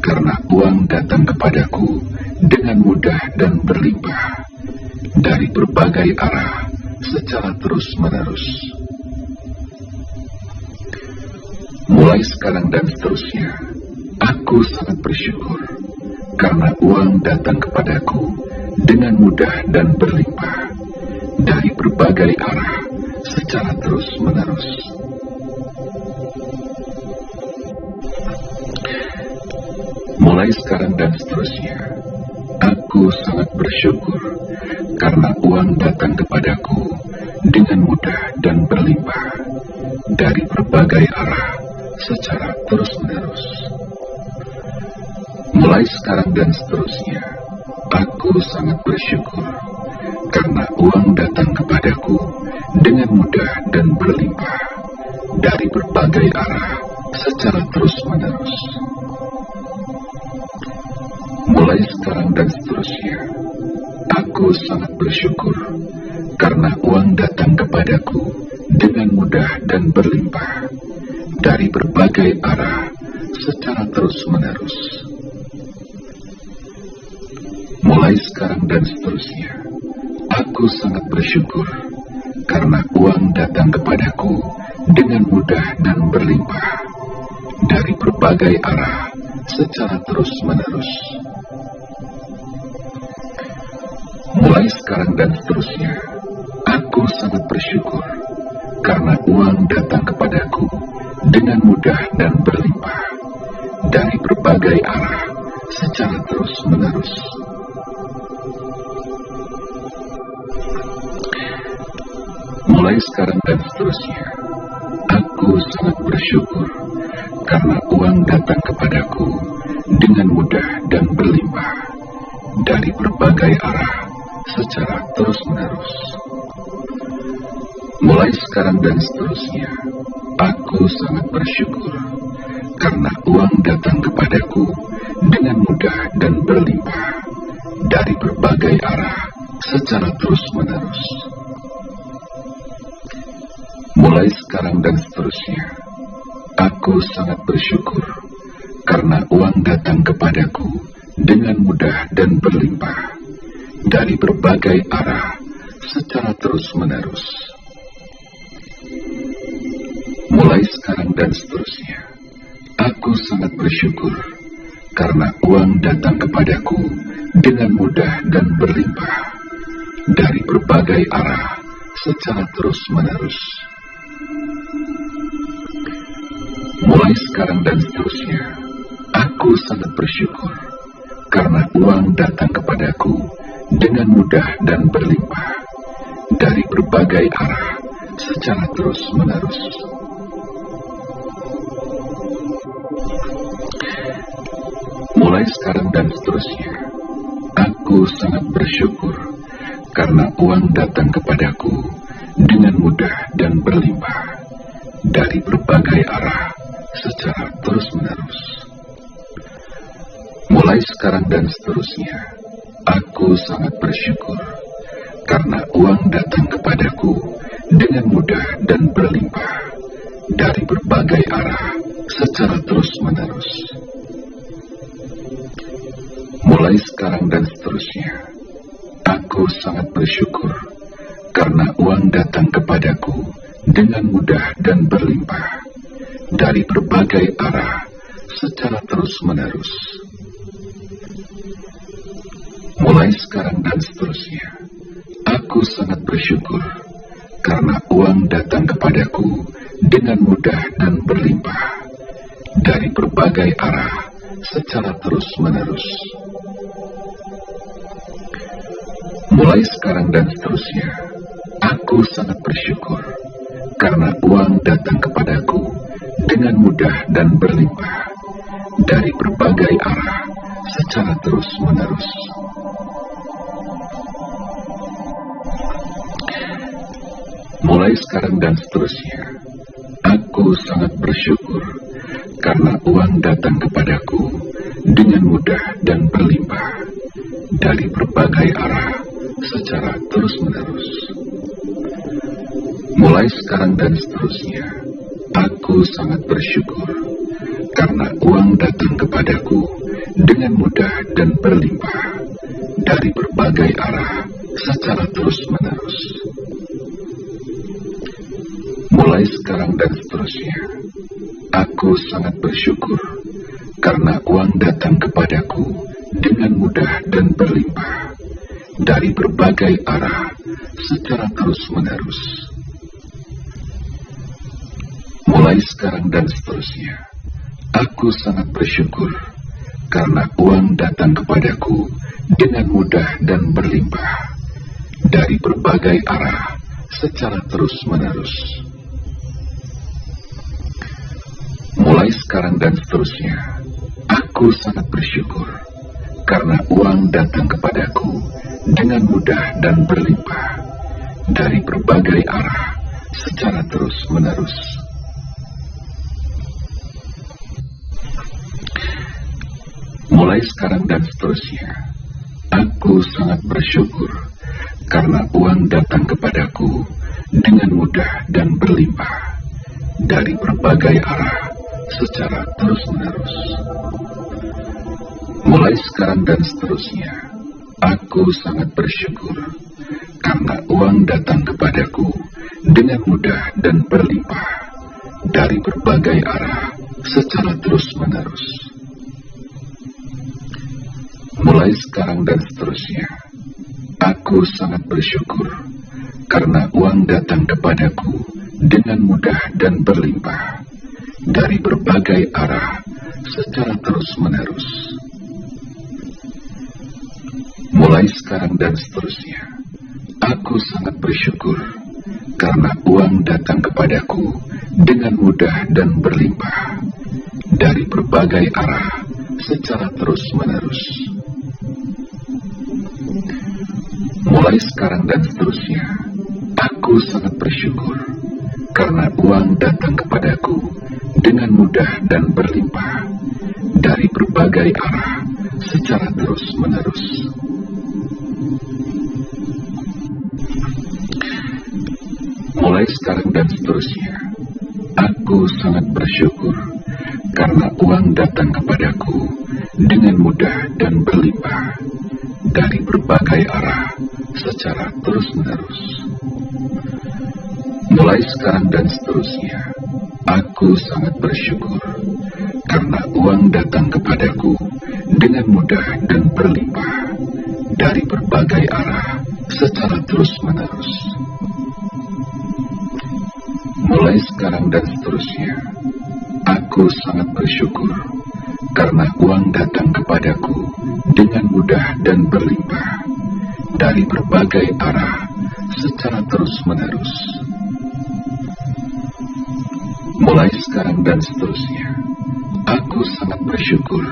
karena uang datang kepadaku dengan mudah dan berlimpah dari berbagai arah secara terus-menerus. Mulai sekarang dan seterusnya, aku sangat bersyukur karena uang datang kepadaku dengan mudah dan berlimpah dari berbagai arah secara terus-menerus. Mulai sekarang dan seterusnya, aku sangat bersyukur karena uang datang kepadaku dengan mudah dan berlimpah dari berbagai arah secara terus-menerus. Mulai sekarang dan seterusnya, aku sangat bersyukur karena uang datang kepadaku dengan mudah dan berlimpah dari berbagai arah secara terus-menerus. Mulai sekarang dan seterusnya, aku sangat bersyukur karena uang datang kepadaku dengan mudah dan berlimpah dari berbagai arah secara terus-menerus. Mulai sekarang dan seterusnya, aku sangat bersyukur karena uang datang kepadaku dengan mudah dan berlimpah dari berbagai arah secara terus-menerus. Mulai sekarang dan seterusnya, aku sangat bersyukur karena uang datang kepadaku dengan mudah dan berlimpah dari berbagai arah secara terus-menerus. Mulai sekarang dan seterusnya, aku sangat bersyukur karena uang datang kepadaku dengan mudah dan berlimpah dari berbagai arah secara terus-menerus. Mulai sekarang dan seterusnya, aku sangat bersyukur karena uang datang kepadaku dengan mudah dan berlimpah dari berbagai arah secara terus-menerus. Mulai sekarang dan seterusnya, aku sangat bersyukur karena uang datang kepadaku dengan mudah dan berlimpah dari berbagai arah secara terus-menerus. Mulai sekarang dan seterusnya, aku sangat bersyukur karena uang datang kepadaku dengan mudah dan berlimpah dari berbagai arah secara terus-menerus. Mulai sekarang dan seterusnya, aku sangat bersyukur karena uang datang kepadaku dengan mudah dan berlimpah dari berbagai arah secara terus-menerus. Mulai sekarang dan seterusnya, aku sangat bersyukur karena uang datang kepadaku dengan mudah dan berlimpah dari berbagai arah secara terus-menerus. Mulai sekarang dan seterusnya, aku sangat bersyukur karena uang datang kepadaku dengan mudah dan berlimpah dari berbagai arah secara terus-menerus. Mulai sekarang dan seterusnya, aku sangat bersyukur karena uang datang kepadaku dengan mudah dan berlimpah dari berbagai arah secara terus-menerus. Mulai sekarang dan seterusnya, aku sangat bersyukur karena uang datang kepadaku dengan mudah dan berlimpah dari berbagai arah secara terus-menerus. Mulai sekarang dan seterusnya, aku sangat bersyukur karena uang datang kepadaku dengan mudah dan berlimpah dari berbagai arah secara terus-menerus. Mulai sekarang dan seterusnya, aku sangat bersyukur karena uang datang kepadaku dengan mudah dan berlimpah dari berbagai arah secara terus-menerus. Mulai sekarang dan seterusnya, aku sangat bersyukur karena uang datang kepadaku dengan mudah dan berlimpah dari berbagai arah secara terus-menerus. Mulai sekarang dan seterusnya, aku sangat bersyukur karena uang datang kepadaku dengan mudah dan berlimpah dari berbagai arah secara terus-menerus. Mulai sekarang dan seterusnya, aku sangat bersyukur karena uang datang kepadaku dengan mudah dan berlimpah dari berbagai arah secara terus-menerus. Mulai sekarang dan seterusnya, aku sangat bersyukur karena uang datang kepadaku dengan mudah dan berlimpah dari berbagai arah secara terus-menerus. Mulai sekarang dan seterusnya, aku sangat bersyukur karena uang datang kepadaku dengan mudah dan berlimpah dari berbagai arah secara terus-menerus. Mulai sekarang dan seterusnya, aku sangat bersyukur karena uang datang kepadaku dengan mudah dan berlimpah dari berbagai arah secara terus-menerus. Mulai sekarang dan seterusnya, aku sangat bersyukur karena uang datang kepadaku dengan mudah dan berlimpah dari berbagai arah secara terus-menerus. Mulai sekarang dan seterusnya, aku sangat bersyukur karena uang datang kepadaku dengan mudah dan berlimpah dari berbagai arah secara terus-menerus. Mulai sekarang dan seterusnya, aku sangat bersyukur karena uang datang kepadaku dengan mudah dan berlimpah dari berbagai arah secara terus-menerus. Mulai sekarang dan seterusnya, aku sangat bersyukur karena uang datang kepadaku dengan mudah dan berlimpah dari berbagai arah secara terus-menerus. Mulai sekarang dan seterusnya, aku sangat bersyukur karena uang datang kepadaku dengan mudah dan berlimpah dari berbagai arah secara terus-menerus. Mulai sekarang dan seterusnya, aku sangat bersyukur karena uang datang kepadaku dengan mudah dan berlimpah dari berbagai arah secara terus-menerus. Mulai sekarang dan seterusnya, aku sangat bersyukur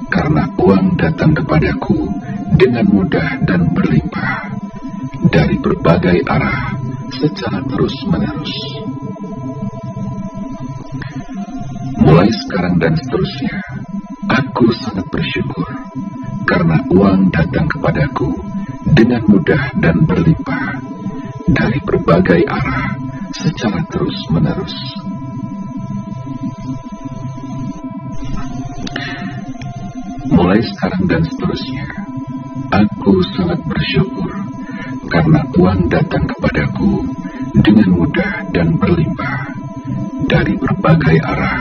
karena uang datang kepadaku dengan mudah dan berlimpah dari berbagai arah secara terus-menerus. Mulai sekarang dan seterusnya, aku sangat bersyukur karena uang datang kepadaku dengan mudah dan berlimpah dari berbagai arah secara terus-menerus. Mulai sekarang dan seterusnya, aku sangat bersyukur karena uang datang kepadaku dengan mudah dan berlimpah dari berbagai arah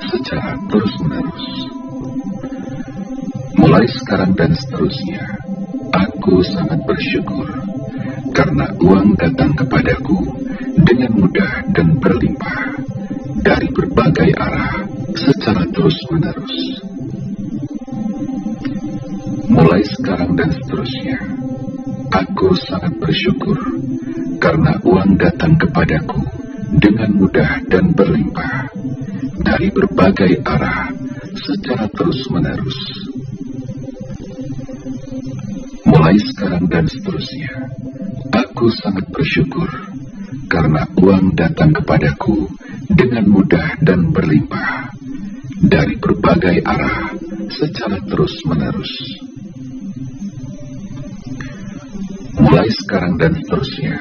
secara terus-menerus. Mulai sekarang dan seterusnya, aku sangat bersyukur karena uang datang kepadaku dengan mudah dan berlimpah dari berbagai arah secara terus-menerus. Mulai sekarang dan seterusnya, aku sangat bersyukur karena uang datang kepadaku dengan mudah dan berlimpah dari berbagai arah secara terus-menerus. Mulai sekarang dan seterusnya, aku sangat bersyukur karena uang datang kepadaku dengan mudah dan berlimpah dari berbagai arah secara terus-menerus. Mulai sekarang dan seterusnya,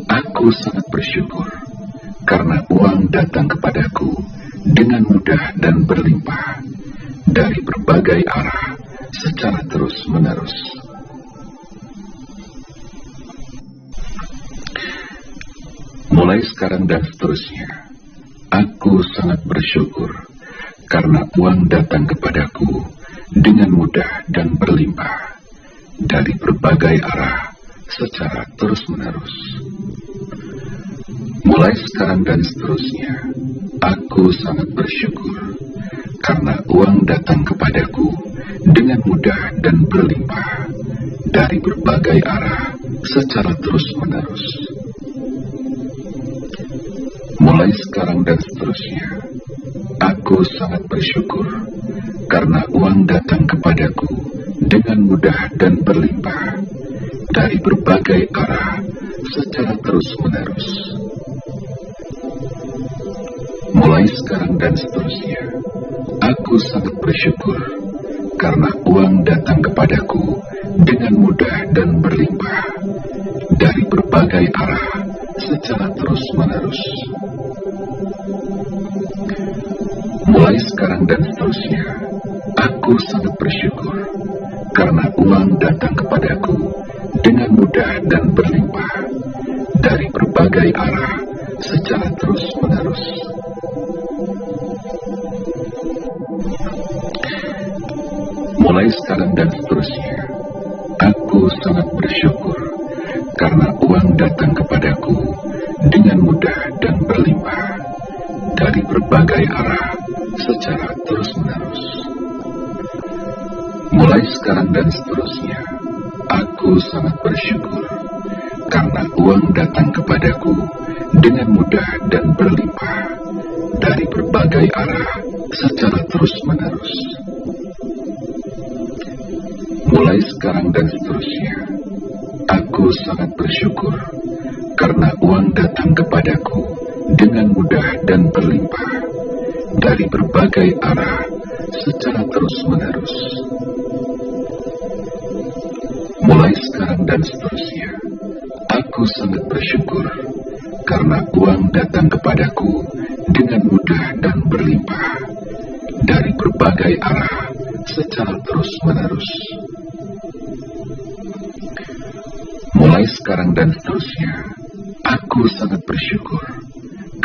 aku sangat bersyukur karena uang datang kepadaku dengan mudah dan berlimpah dari berbagai arah secara terus-menerus. Mulai sekarang dan seterusnya, aku sangat bersyukur karena uang datang kepadaku dengan mudah dan berlimpah dari berbagai arah secara terus-menerus. Mulai sekarang dan seterusnya, aku sangat bersyukur karena uang datang kepadaku dengan mudah dan berlimpah dari berbagai arah secara terus-menerus. Mulai sekarang dan seterusnya, aku sangat bersyukur karena uang datang kepadaku dengan mudah dan berlimpah dari berbagai arah secara terus-menerus. Mulai sekarang dan seterusnya, aku sangat bersyukur karena uang datang kepadaku dengan mudah dan berlimpah dari berbagai arah secara terus-menerus. Mulai sekarang dan seterusnya, aku sangat bersyukur karena uang datang kepadaku dengan mudah dan berlimpah dari berbagai arah secara terus-menerus. Mulai sekarang dan seterusnya, aku sangat bersyukur karena uang datang kepadaku dengan mudah dan berlimpah dari berbagai arah secara terus-menerus. Mulai sekarang dan seterusnya, aku sangat bersyukur karena uang datang kepadaku dengan mudah dan berlimpah dari berbagai arah secara terus-menerus. Mulai sekarang dan seterusnya, aku sangat bersyukur karena uang datang kepadaku dengan mudah dan berlimpah dari berbagai arah secara terus-menerus. Mulai sekarang dan seterusnya, aku sangat bersyukur karena uang datang kepadaku dengan mudah dan berlimpah dari berbagai arah secara terus-menerus. Mulai sekarang dan seterusnya, aku sangat bersyukur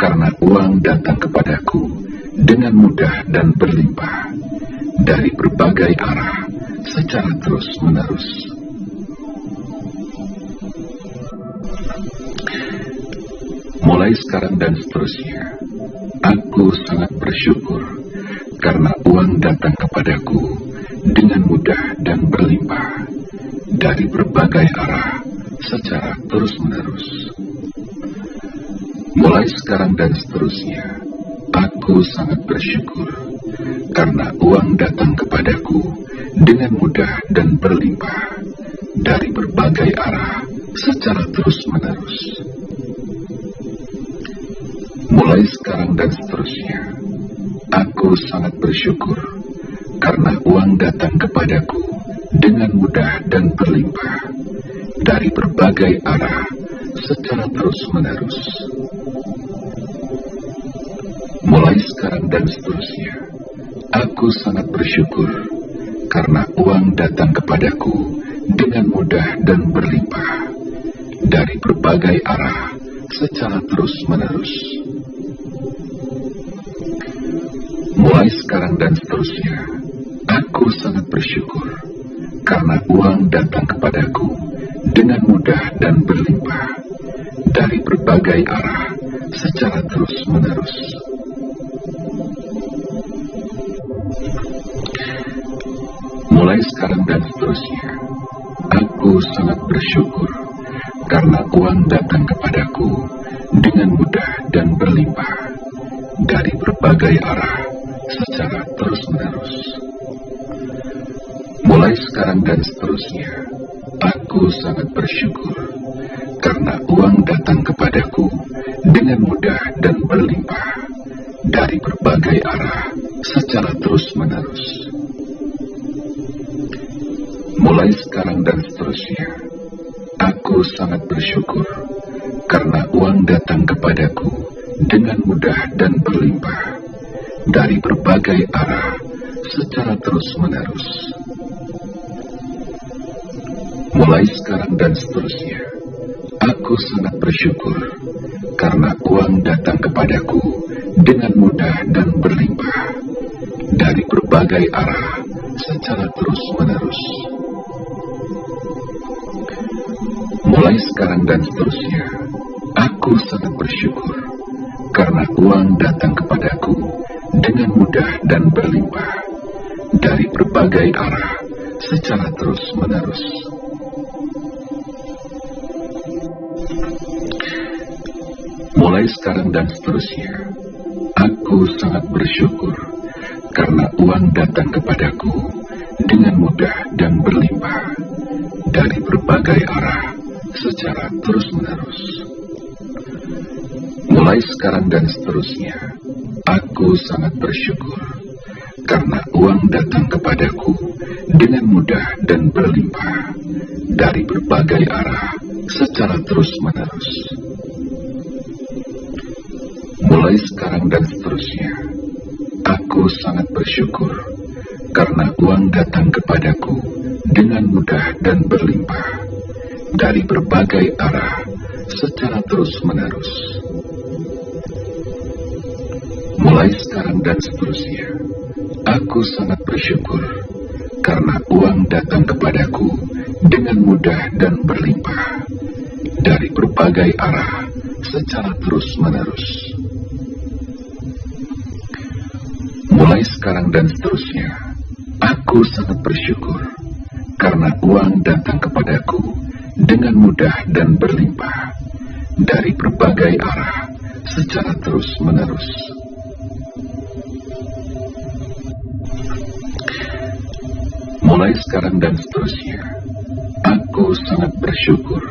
karena uang datang kepadaku dengan mudah dan berlimpah dari berbagai arah secara terus-menerus. Mulai sekarang dan seterusnya, aku sangat bersyukur karena uang datang kepadaku dengan mudah dan berlimpah dari berbagai arah secara terus-menerus. Mulai sekarang dan seterusnya, aku sangat bersyukur karena uang datang kepadaku dengan mudah dan berlimpah dari berbagai arah secara terus-menerus. Mulai sekarang dan seterusnya, aku sangat bersyukur karena uang datang kepadaku dengan mudah dan berlimpah dari berbagai arah secara terus-menerus. Mulai sekarang dan seterusnya, aku sangat bersyukur karena uang datang kepadaku dengan mudah dan berlimpah dari berbagai arah secara terus-menerus. Mulai sekarang dan seterusnya, aku sangat bersyukur karena uang datang kepadaku dengan mudah dan berlimpah dari berbagai arah secara terus-menerus. Mulai sekarang dan seterusnya, aku sangat bersyukur karena uang datang kepadaku dengan mudah dan berlimpah dari berbagai arah secara terus-menerus. Mulai sekarang dan seterusnya, aku sangat bersyukur karena uang datang kepadaku dengan mudah dan berlimpah dari berbagai arah secara terus-menerus. Mulai sekarang dan seterusnya, aku sangat bersyukur karena uang datang kepadaku dengan mudah dan berlimpah dari berbagai arah secara terus-menerus. Mulai sekarang dan seterusnya, aku sangat bersyukur karena uang datang kepadaku dengan mudah dan berlimpah dari berbagai arah secara terus-menerus. Mulai sekarang dan seterusnya, aku sangat bersyukur karena uang datang kepadaku dengan mudah dan berlimpah dari berbagai arah secara terus-menerus. Mulai sekarang dan seterusnya, aku sangat bersyukur karena uang datang kepadaku dengan mudah dan berlimpah dari berbagai arah secara terus-menerus. Mulai sekarang dan seterusnya, aku sangat bersyukur karena uang datang kepadaku dengan mudah dan berlimpah dari berbagai arah secara terus-menerus. Mulai sekarang dan seterusnya, aku sangat bersyukur karena uang datang kepadaku dengan mudah dan berlimpah dari berbagai arah secara terus-menerus. Mulai sekarang dan seterusnya, aku sangat bersyukur karena uang datang kepadaku dengan mudah dan berlimpah dari berbagai arah secara terus-menerus. Mulai sekarang dan seterusnya, aku sangat bersyukur karena uang datang kepadaku dengan mudah dan berlimpah dari berbagai arah secara terus-menerus. Mulai sekarang dan seterusnya, aku sangat bersyukur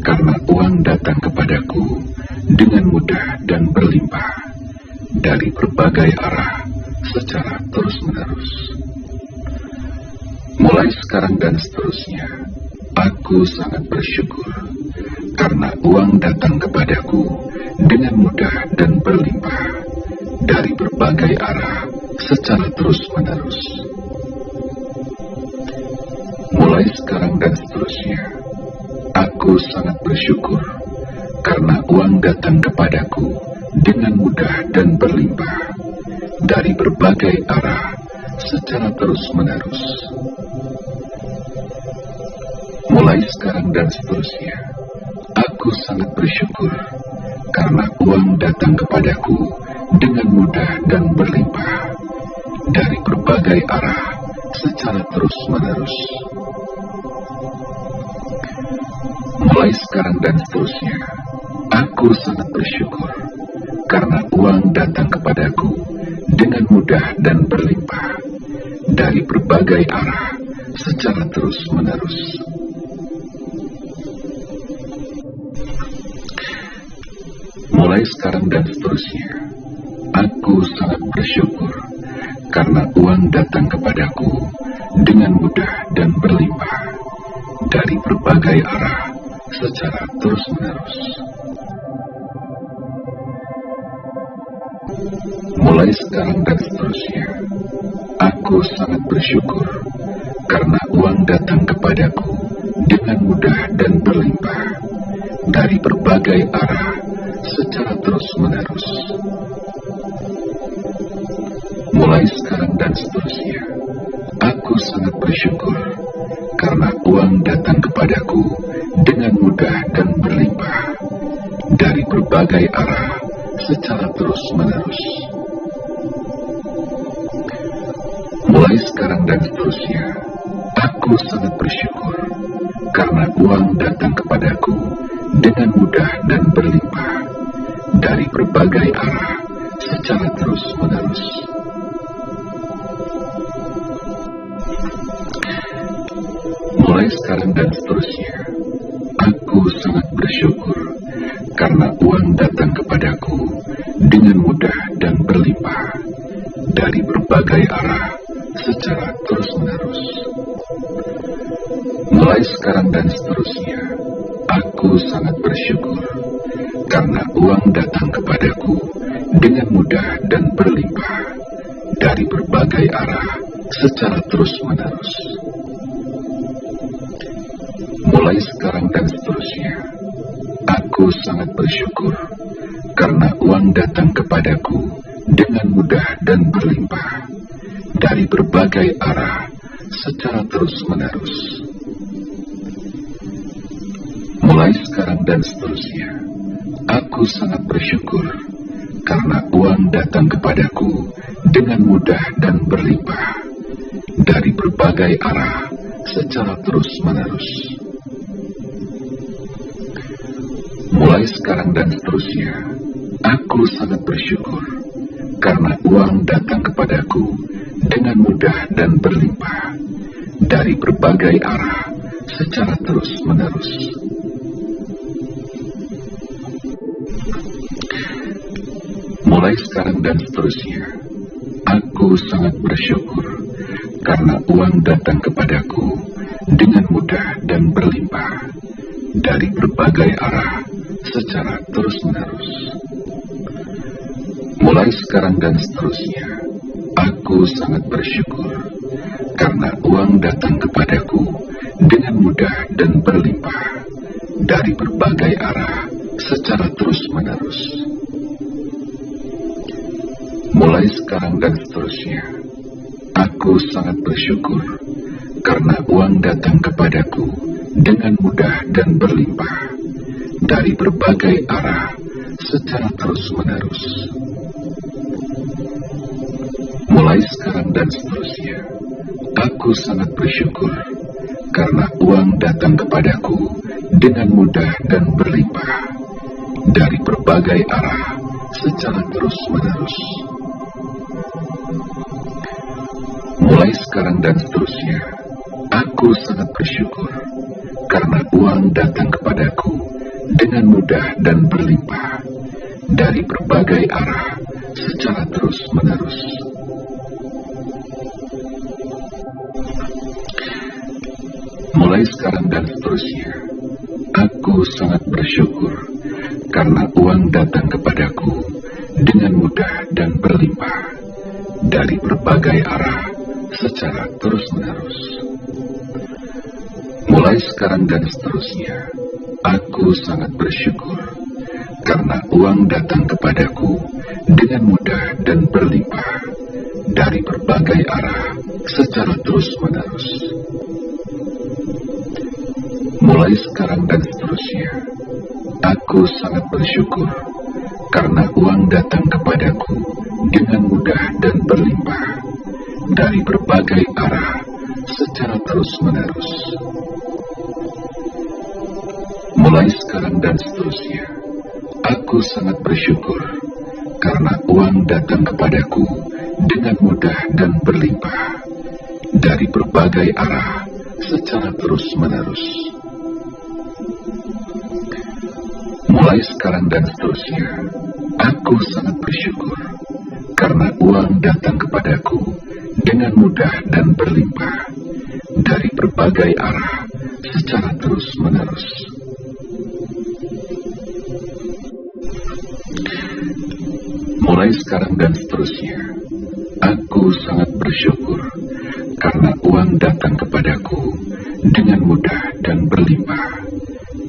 karena uang datang kepadaku dengan mudah dan berlimpah dari berbagai arah secara terus-menerus. Mulai sekarang dan seterusnya, aku sangat bersyukur karena uang datang kepadaku dengan mudah dan berlimpah dari berbagai arah secara terus-menerus. Mulai sekarang dan seterusnya, aku sangat bersyukur karena uang datang kepadaku dengan mudah dan berlimpah dari berbagai arah secara terus-menerus. Mulai sekarang dan seterusnya, aku sangat bersyukur karena uang datang kepadaku dengan mudah dan berlimpah dari berbagai arah secara terus-menerus. Mulai sekarang dan seterusnya, aku sangat bersyukur karena uang datang kepadaku dengan mudah dan berlimpah dari berbagai arah secara terus-menerus. Mulai sekarang dan seterusnya, aku sangat bersyukur karena uang datang kepadaku dengan mudah dan berlimpah dari berbagai arah secara terus-menerus. Mulai sekarang dan seterusnya, aku sangat bersyukur karena uang datang kepadaku dengan mudah dan berlimpah dari berbagai arah secara terus-menerus. dan seterusnya. Aku sangat bersyukur karena uang datang kepadaku dengan mudah dan berlimpah dari berbagai arah secara terus-menerus. Mulai sekarang dan seterusnya, aku sangat bersyukur karena uang datang kepadaku dengan mudah dan berlimpah dari berbagai arah secara terus-menerus. Mulai sekarang dan seterusnya, aku sangat bersyukur karena uang datang kepadaku dengan mudah dan berlimpah dari berbagai arah secara terus-menerus. Mulai sekarang dan seterusnya, aku sangat bersyukur karena uang datang kepadaku dengan mudah dan berlimpah dari berbagai arah secara terus-menerus. Mulai sekarang dan seterusnya, aku sangat bersyukur karena uang datang kepadaku dengan mudah dan berlimpah dari berbagai arah secara terus-menerus. Mulai sekarang dan seterusnya, aku sangat bersyukur karena uang datang kepadaku dengan mudah dan berlimpah dari berbagai arah secara terus-menerus. Mulai sekarang dan seterusnya, aku sangat bersyukur karena uang datang kepadaku dengan mudah dan berlimpah dari berbagai arah secara terus-menerus. Mulai sekarang dan seterusnya, aku sangat bersyukur karena uang datang kepadaku dengan mudah dan berlimpah dari berbagai arah secara terus-menerus. Mulai sekarang dan seterusnya, aku sangat bersyukur karena uang datang kepadaku dengan mudah dan berlimpah dari berbagai arah secara terus-menerus. Mulai sekarang dan seterusnya, aku sangat bersyukur karena uang datang kepadaku dengan mudah dan berlimpah dari berbagai arah secara terus-menerus. Mulai sekarang dan seterusnya, aku sangat bersyukur karena uang datang kepadaku dengan mudah dan berlimpah dari berbagai arah secara terus-menerus. Mulai sekarang dan seterusnya, aku sangat bersyukur karena uang datang kepadaku dengan mudah dan berlimpah dari berbagai arah secara terus-menerus. Mulai sekarang dan seterusnya, aku sangat bersyukur karena uang datang kepadaku dengan mudah dan berlimpah dari berbagai arah secara terus-menerus. Mulai sekarang dan seterusnya, aku sangat bersyukur karena uang datang kepadaku dengan mudah dan berlimpah dari berbagai arah secara terus-menerus. Mulai sekarang dan seterusnya, aku sangat bersyukur karena uang datang kepadaku dengan mudah dan berlimpah dari berbagai arah secara terus-menerus. Mulai sekarang dan seterusnya, aku sangat bersyukur karena uang datang kepadaku dengan mudah dan berlimpah dari berbagai arah secara terus-menerus. Mulai sekarang dan seterusnya, aku sangat bersyukur karena uang datang kepadaku dengan mudah dan berlimpah dari berbagai arah secara terus-menerus. Mulai sekarang dan seterusnya, aku sangat bersyukur karena uang datang kepadaku dengan mudah dan berlimpah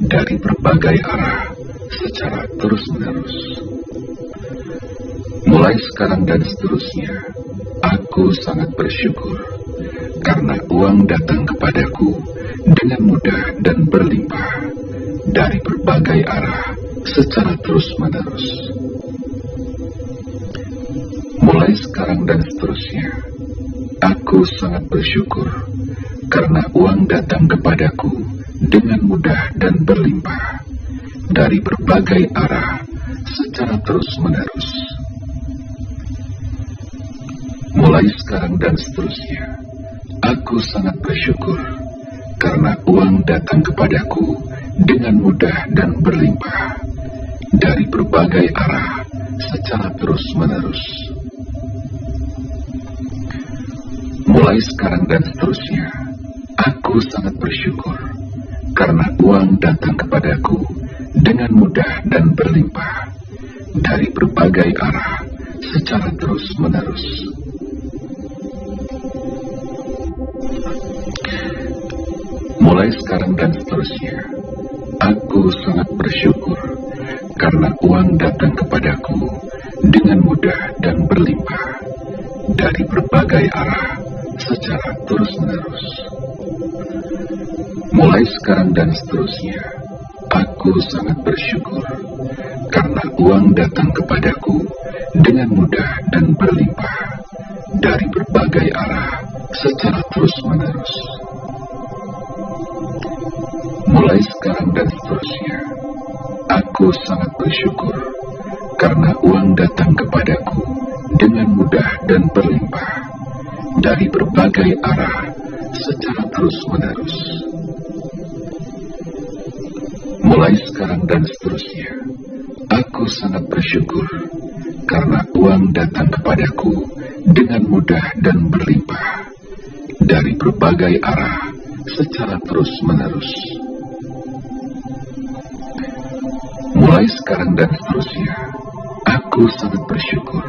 dari berbagai arah secara terus-menerus. Mulai sekarang dan seterusnya, Aku sangat bersyukur karena uang datang kepadaku dengan mudah dan berlimpah dari berbagai arah secara terus-menerus. Mulai sekarang dan seterusnya, aku sangat bersyukur karena uang datang kepadaku dengan mudah dan berlimpah dari berbagai arah secara terus-menerus. Mulai sekarang dan seterusnya, aku sangat bersyukur karena uang datang kepadaku dengan mudah dan berlimpah dari berbagai arah secara terus-menerus. Mulai sekarang dan seterusnya, aku sangat bersyukur karena uang datang kepadaku dengan mudah dan berlimpah dari berbagai arah secara terus-menerus. Mulai sekarang dan seterusnya, aku sangat bersyukur karena uang datang kepadaku dengan mudah dan berlimpah dari berbagai arah secara terus-menerus. Mulai sekarang dan seterusnya, aku sangat bersyukur karena uang datang kepadaku dengan mudah dan berlimpah dari berbagai arah secara terus-menerus. Mulai sekarang dan seterusnya, aku sangat bersyukur karena uang datang kepadaku dengan mudah dan berlimpah dari berbagai arah secara terus-menerus. Mulai sekarang dan seterusnya, aku sangat bersyukur karena uang datang kepadaku dengan mudah dan berlimpah dari berbagai arah secara terus-menerus. Mulai sekarang dan seterusnya, aku sangat bersyukur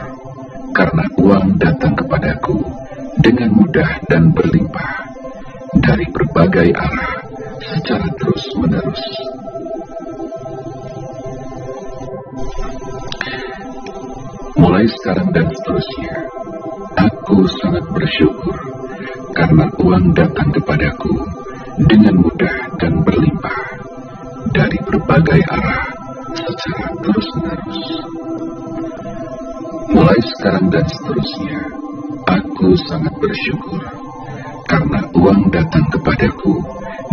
karena uang datang kepadaku dengan mudah dan berlimpah dari berbagai arah secara terus-menerus. Mulai sekarang dan seterusnya, aku sangat bersyukur karena uang datang kepadaku dengan mudah dan berlimpah dari berbagai arah secara terus-menerus. Mulai sekarang dan seterusnya, aku sangat bersyukur karena uang datang kepadaku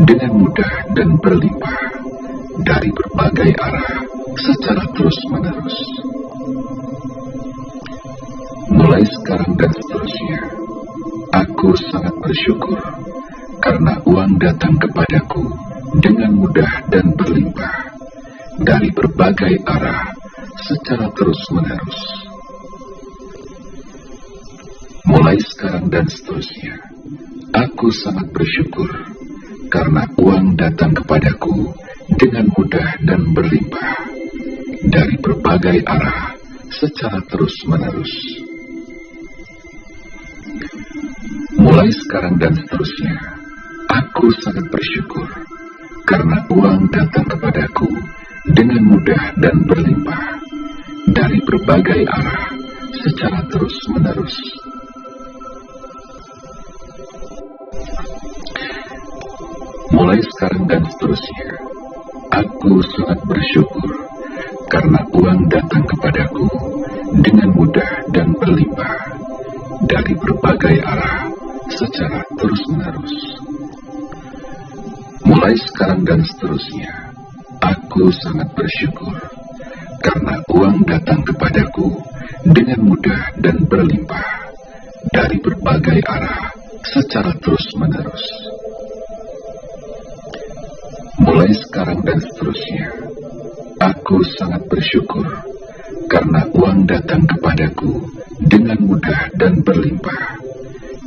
dengan mudah dan berlimpah dari berbagai arah secara terus-menerus. Mulai sekarang dan seterusnya, aku sangat bersyukur karena uang datang kepadaku dengan mudah dan berlimpah dari berbagai arah secara terus-menerus. Mulai sekarang dan seterusnya, aku sangat bersyukur karena uang datang kepadaku dengan mudah dan berlimpah dari berbagai arah secara terus-menerus. Mulai sekarang dan seterusnya, aku sangat bersyukur karena uang datang kepadaku dengan mudah dan berlimpah dari berbagai arah secara terus-menerus. Mulai sekarang dan seterusnya, aku sangat bersyukur karena uang datang kepadaku dengan mudah dan berlimpah dari berbagai arah secara terus-menerus. Mulai sekarang dan seterusnya, aku sangat bersyukur karena uang datang kepadaku dengan mudah dan berlimpah dari berbagai arah secara terus-menerus. Mulai sekarang dan seterusnya, aku sangat bersyukur karena uang datang kepadaku dengan mudah dan berlimpah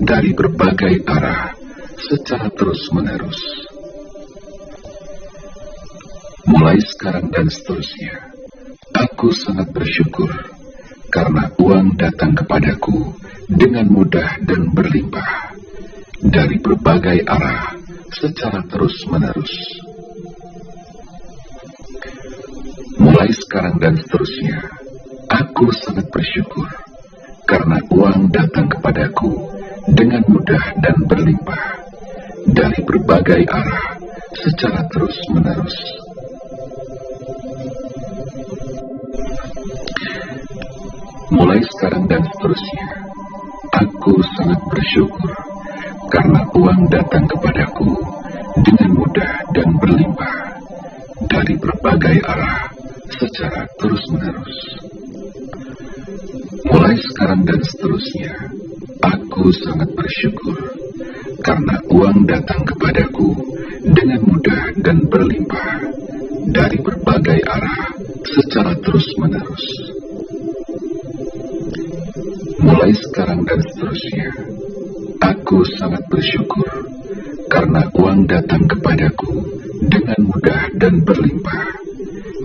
dari berbagai arah secara terus-menerus. Mulai sekarang dan seterusnya, aku sangat bersyukur karena uang datang kepadaku dengan mudah dan berlimpah dari berbagai arah secara terus-menerus. Mulai sekarang dan seterusnya, aku sangat bersyukur karena uang datang kepadaku dengan mudah dan berlimpah dari berbagai arah secara terus-menerus. Mulai sekarang dan seterusnya, aku sangat bersyukur karena uang datang kepadaku dengan mudah dan berlimpah dari berbagai arah secara terus-menerus. Mulai sekarang dan seterusnya, aku sangat bersyukur karena uang datang kepadaku dengan mudah dan berlimpah dari berbagai arah secara terus-menerus. Mulai sekarang dan seterusnya, aku sangat bersyukur karena uang datang kepadaku dengan mudah dan berlimpah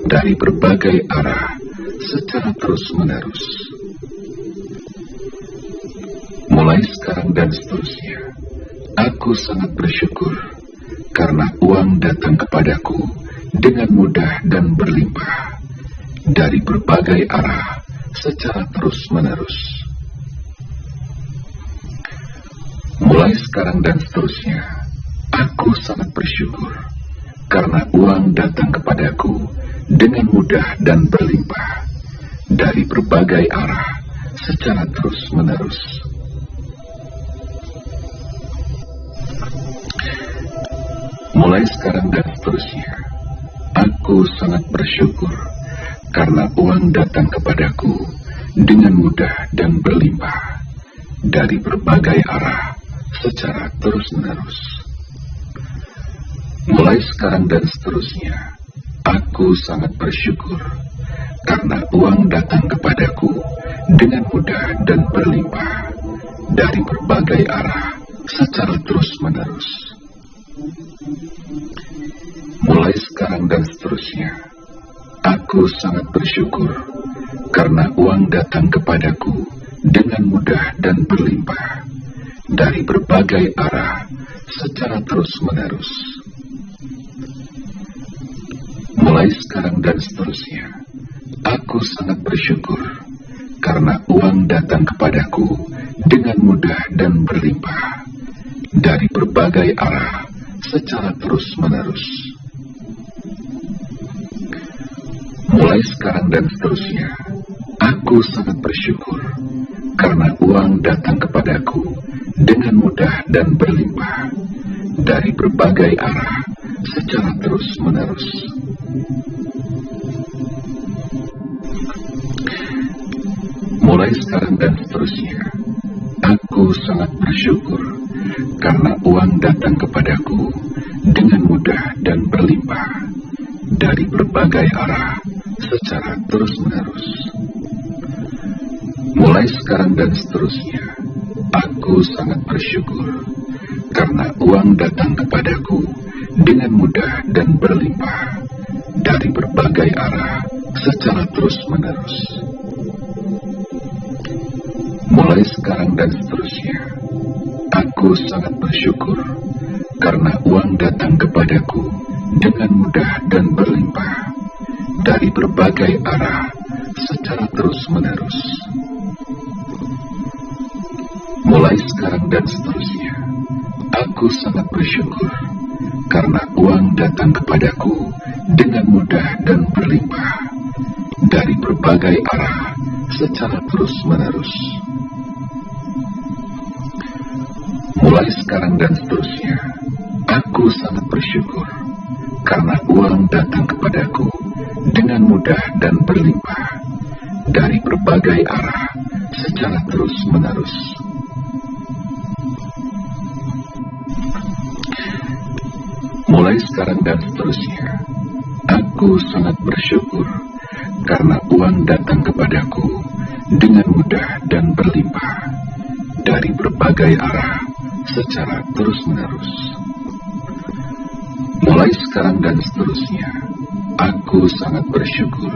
dari berbagai arah secara terus-menerus. Mulai sekarang dan seterusnya, aku sangat bersyukur karena uang datang kepadaku dengan mudah dan berlimpah dari berbagai arah secara terus-menerus. Mulai sekarang dan seterusnya, aku sangat bersyukur karena uang datang kepadaku dengan mudah dan berlimpah dari berbagai arah secara terus-menerus. Mulai sekarang dan seterusnya, aku sangat bersyukur karena uang datang kepadaku dengan mudah dan berlimpah dari berbagai arah secara terus-menerus. Mulai sekarang dan seterusnya, aku sangat bersyukur karena uang datang kepadaku dengan mudah dan berlimpah dari berbagai arah secara terus-menerus. Mulai sekarang dan seterusnya, aku sangat bersyukur karena uang datang kepadaku dengan mudah dan berlimpah dari berbagai arah secara terus-menerus. Mulai sekarang dan seterusnya, aku sangat bersyukur karena uang datang kepadaku dengan mudah dan berlimpah dari berbagai arah secara terus-menerus. Mulai sekarang dan seterusnya, aku sangat bersyukur karena uang datang kepadaku dengan mudah dan berlimpah dari berbagai arah secara terus-menerus. Mulai sekarang dan seterusnya, aku sangat bersyukur karena uang datang kepadaku dengan mudah dan berlimpah dari berbagai arah secara terus-menerus. Mulai sekarang dan seterusnya, aku sangat bersyukur karena uang datang kepadaku dengan mudah dan berlimpah dari berbagai arah secara terus-menerus. Mulai sekarang dan seterusnya, aku sangat bersyukur karena uang datang kepadaku dengan mudah dan berlimpah dari berbagai arah secara terus-menerus. Mulai sekarang dan seterusnya, aku sangat bersyukur karena uang datang kepadaku dengan mudah dan berlimpah dari berbagai arah secara terus-menerus. Mulai sekarang dan seterusnya, aku sangat bersyukur karena uang datang kepadaku dengan mudah dan berlimpah dari berbagai arah secara terus-menerus. Mulai sekarang dan seterusnya, aku sangat bersyukur karena uang datang kepadaku dengan mudah dan berlimpah dari berbagai arah secara terus-menerus. Mulai sekarang dan seterusnya, aku sangat bersyukur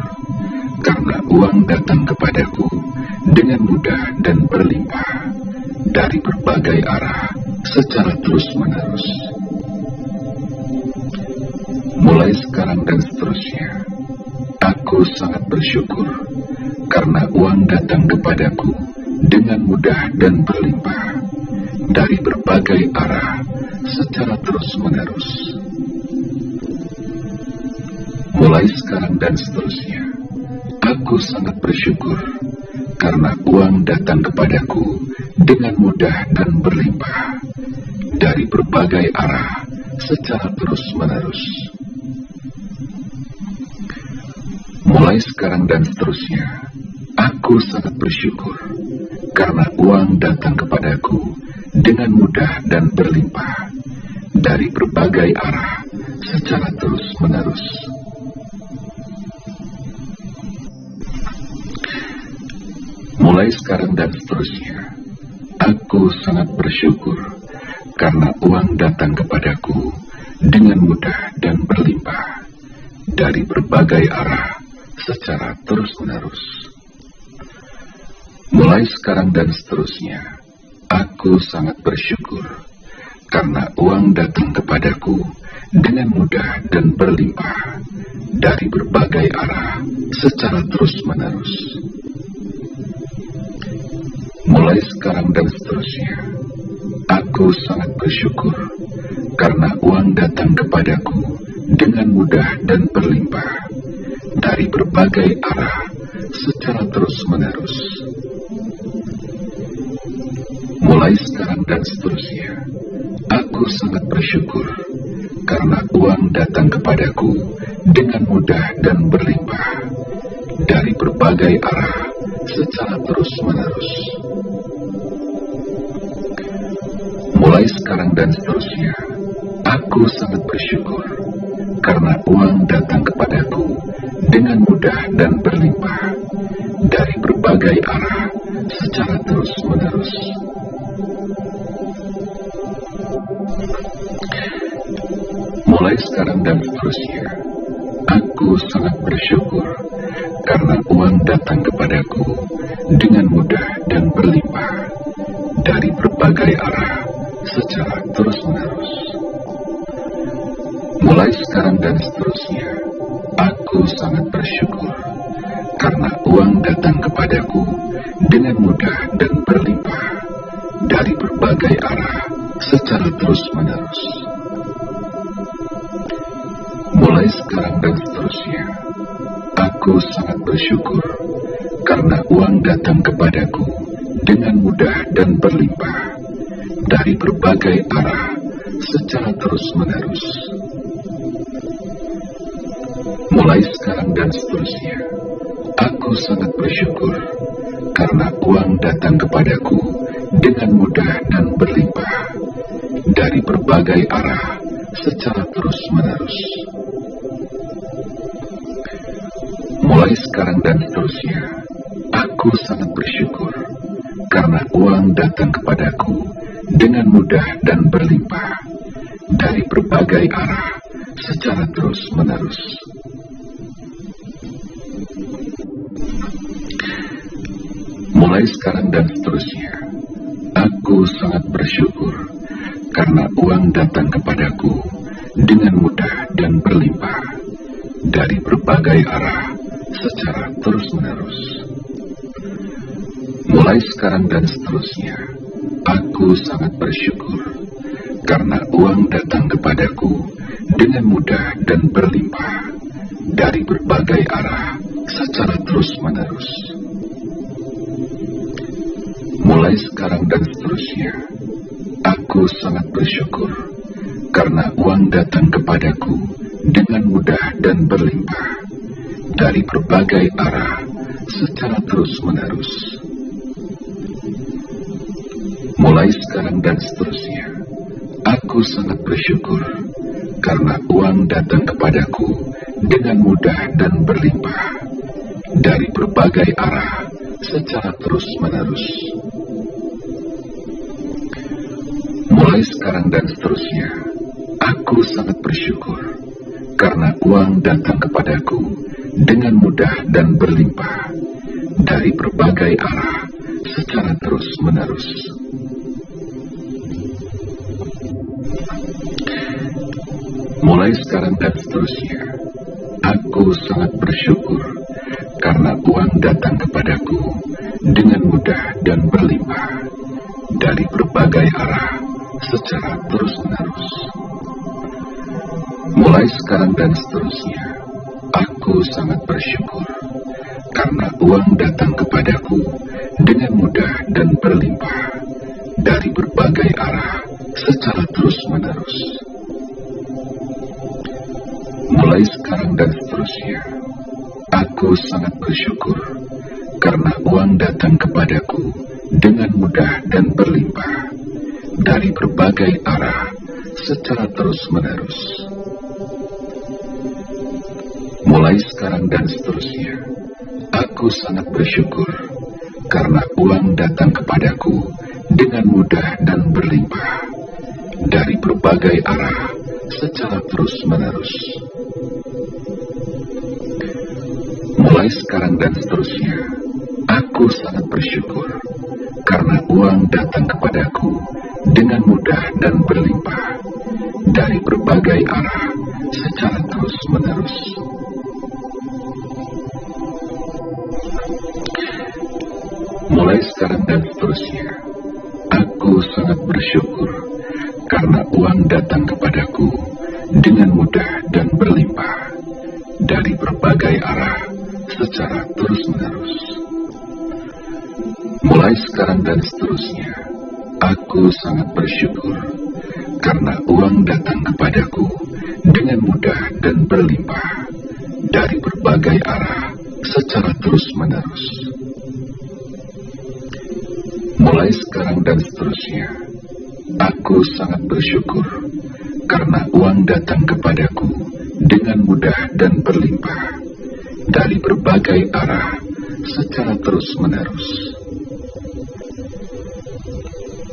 karena uang datang kepadaku dengan mudah dan berlimpah dari berbagai arah secara terus-menerus. Mulai sekarang dan seterusnya, aku sangat bersyukur karena uang datang kepadaku dengan mudah dan berlimpah dari berbagai arah secara terus-menerus. Mulai sekarang dan seterusnya, aku sangat bersyukur karena uang datang kepadaku dengan mudah dan berlimpah dari berbagai arah secara terus-menerus. Mulai sekarang dan seterusnya, aku sangat bersyukur karena uang datang kepadaku dengan mudah dan berlimpah dari berbagai arah secara terus-menerus. Mulai sekarang dan seterusnya, aku sangat bersyukur karena uang datang kepadaku dengan mudah dan berlimpah dari berbagai arah secara terus-menerus. Mulai sekarang dan seterusnya, aku sangat bersyukur karena uang datang kepadaku dengan mudah dan berlimpah dari berbagai arah secara terus-menerus. Mulai sekarang dan seterusnya, aku sangat bersyukur karena uang datang kepadaku dengan mudah dan berlimpah dari berbagai arah secara terus-menerus. Mulai sekarang dan seterusnya, aku sangat bersyukur karena uang datang kepadaku dengan mudah dan berlimpah dari berbagai arah secara terus-menerus. Mulai sekarang dan seterusnya, aku sangat bersyukur karena uang datang kepadaku dengan mudah dan berlimpah dari berbagai arah secara terus-menerus. Mulai sekarang dan seterusnya, aku sangat bersyukur karena uang datang kepadaku dengan mudah dan berlimpah dari berbagai arah secara terus-menerus. Mulai sekarang dan seterusnya, aku sangat bersyukur karena uang datang kepadaku dengan mudah dan berlimpah dari berbagai arah secara terus-menerus. Mulai sekarang dan seterusnya, aku sangat bersyukur karena uang datang kepadaku dengan mudah dan berlimpah dari berbagai arah secara terus-menerus. Mulai sekarang dan seterusnya, aku sangat bersyukur karena uang datang kepadaku dengan mudah dan berlimpah dari berbagai arah secara terus-menerus. Mulai sekarang dan seterusnya, aku sangat bersyukur karena uang datang kepadaku dengan mudah dan berlimpah dari berbagai arah secara terus-menerus. Mulai sekarang dan seterusnya, aku sangat bersyukur karena uang datang kepadaku dengan mudah dan berlimpah dari berbagai arah secara terus-menerus. Mulai sekarang dan seterusnya, aku sangat bersyukur karena uang datang kepadaku dengan mudah dan berlimpah dari berbagai arah secara terus-menerus. Mulai sekarang dan seterusnya, aku sangat bersyukur karena uang datang kepadaku dengan mudah dan berlimpah dari berbagai arah secara terus-menerus. Mulai sekarang dan seterusnya, aku sangat bersyukur karena uang datang kepadaku dengan mudah dan berlimpah dari berbagai arah secara terus-menerus. Mulai sekarang dan seterusnya, aku sangat bersyukur karena uang datang kepadaku dengan mudah dan berlimpah dari berbagai arah secara terus-menerus. Mulai sekarang dan seterusnya, aku sangat bersyukur karena uang datang kepadaku dengan mudah dan berlimpah dari berbagai arah secara terus-menerus. Mulai sekarang dan seterusnya, aku sangat bersyukur karena uang datang kepadaku dengan mudah dan berlimpah dari berbagai arah secara terus-menerus. Mulai sekarang dan seterusnya, aku sangat bersyukur karena uang datang kepadaku dengan mudah dan berlimpah dari berbagai arah secara terus-menerus. Mulai sekarang dan seterusnya, aku sangat bersyukur karena uang datang kepadaku dengan mudah dan berlimpah dari berbagai arah secara terus-menerus. Mulai sekarang dan seterusnya, aku sangat bersyukur karena uang datang kepadaku dengan mudah dan berlimpah dari berbagai arah secara terus-menerus. Mulai sekarang dan seterusnya, aku sangat bersyukur karena uang datang kepadaku dengan mudah dan berlimpah dari berbagai arah secara terus-menerus. Mulai sekarang dan seterusnya, aku sangat bersyukur karena uang datang kepadaku dengan mudah dan berlimpah dari berbagai arah secara terus-menerus. Mulai sekarang dan seterusnya, aku sangat bersyukur karena uang datang kepadaku dengan mudah dan berlimpah dari berbagai arah secara terus-menerus.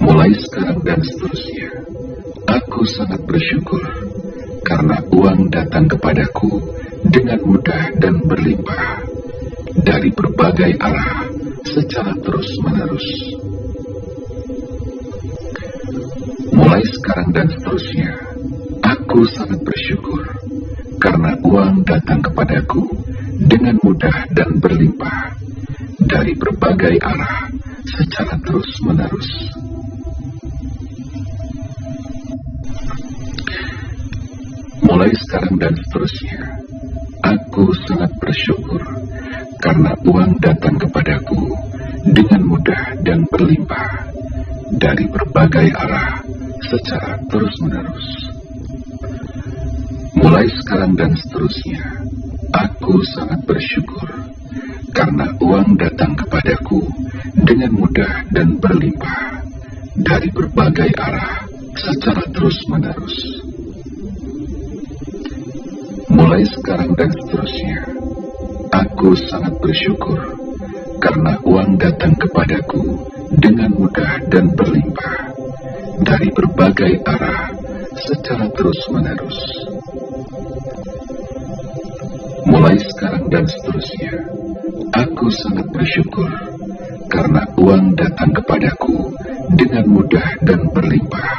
Mulai sekarang dan seterusnya, aku sangat bersyukur karena uang datang kepadaku dengan mudah dan berlimpah dari berbagai arah secara terus-menerus. Mulai sekarang dan seterusnya, aku sangat bersyukur karena uang datang kepadaku dengan mudah dan berlimpah dari berbagai arah secara terus-menerus. Mulai sekarang dan seterusnya, aku sangat bersyukur karena uang datang kepadaku dengan mudah dan berlimpah dari berbagai arah secara terus-menerus. Mulai sekarang dan seterusnya, aku sangat bersyukur karena uang datang kepadaku dengan mudah dan berlimpah dari berbagai arah secara terus-menerus. Mulai sekarang dan seterusnya, aku sangat bersyukur karena uang datang kepadaku dengan mudah dan berlimpah dari berbagai arah secara terus-menerus. Mulai sekarang dan seterusnya, aku sangat bersyukur karena uang datang kepadaku dengan mudah dan berlimpah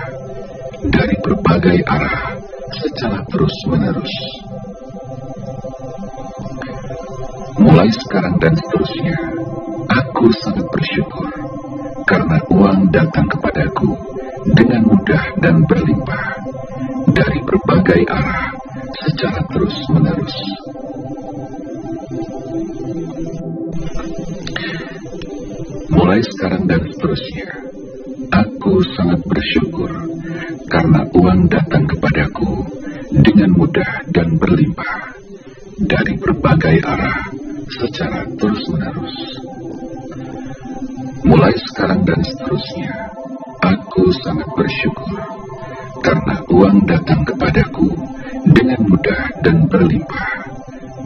dari berbagai arah secara terus-menerus. Mulai sekarang dan seterusnya, aku sangat bersyukur karena uang datang kepadaku dengan mudah dan berlimpah dari berbagai arah secara terus-menerus. Mulai sekarang dan seterusnya, aku sangat bersyukur karena uang datang kepadaku dengan mudah dan berlimpah dari berbagai arah secara terus-menerus. Mulai sekarang dan seterusnya, aku sangat bersyukur karena uang datang kepadaku dengan mudah dan berlimpah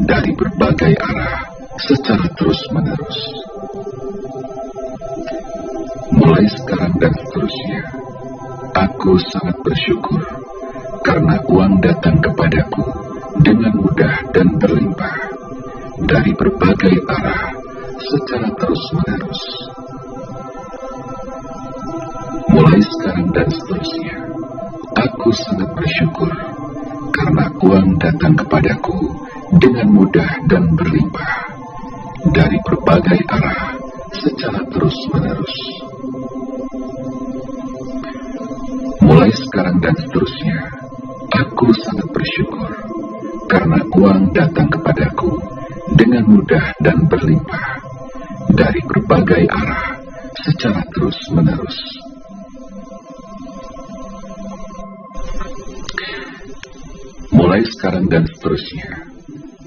dari berbagai arah secara terus-menerus. Mulai sekarang dan seterusnya, aku sangat bersyukur karena uang datang kepadaku dengan mudah dan berlimpah dari berbagai arah secara terus-menerus. Mulai sekarang dan seterusnya, aku sangat bersyukur karena uang datang kepadaku dengan mudah dan berlimpah berbagai arah secara terus-menerus. Mulai sekarang dan seterusnya, aku sangat bersyukur karena uang datang kepadaku dengan mudah dan berlimpah dari berbagai arah secara terus-menerus. Mulai sekarang dan seterusnya,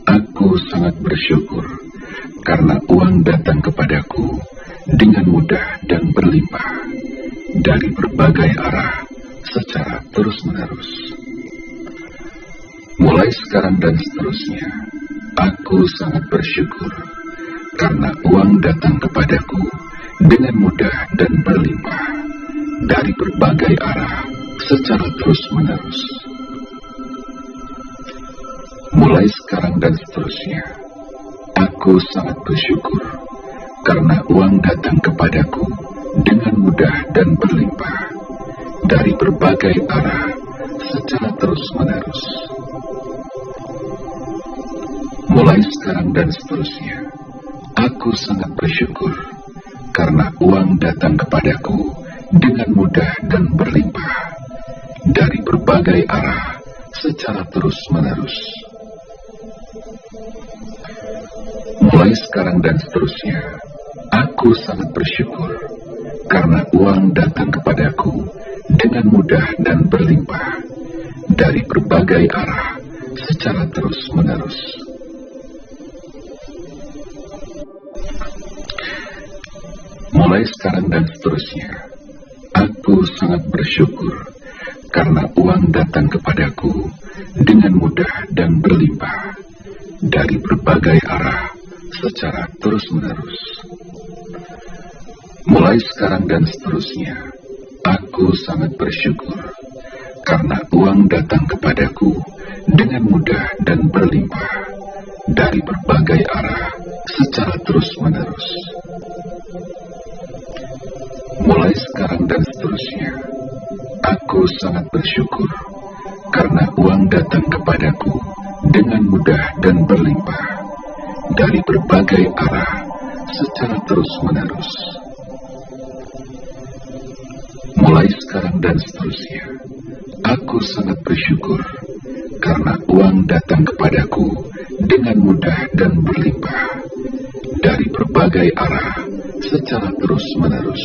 aku sangat bersyukur karena uang datang kepadaku dengan mudah dan berlimpah dari berbagai arah secara terus-menerus. Mulai sekarang dan seterusnya, aku sangat bersyukur karena uang datang kepadaku dengan mudah dan berlimpah dari berbagai arah secara terus-menerus. Mulai sekarang dan seterusnya, aku sangat bersyukur karena uang datang kepadaku dengan mudah dan berlimpah dari berbagai arah secara terus-menerus. Mulai sekarang dan seterusnya, aku sangat bersyukur karena uang datang kepadaku dengan mudah dan berlimpah dari berbagai arah secara terus-menerus. Mulai sekarang dan seterusnya, aku sangat bersyukur karena uang datang kepadaku dengan mudah dan berlimpah dari berbagai arah secara terus-menerus. Mulai sekarang dan seterusnya, aku sangat bersyukur karena uang datang kepadaku dengan mudah dan berlimpah dari berbagai arah secara terus-menerus. Mulai sekarang dan seterusnya, aku sangat bersyukur karena uang datang kepadaku dengan mudah dan berlimpah dari berbagai arah secara terus-menerus. Mulai sekarang dan seterusnya, aku sangat bersyukur karena uang datang kepadaku dengan mudah dan berlimpah dari berbagai arah secara terus-menerus. Mulai sekarang dan seterusnya, aku sangat bersyukur karena uang datang kepadaku dengan mudah dan berlimpah dari berbagai arah secara terus-menerus.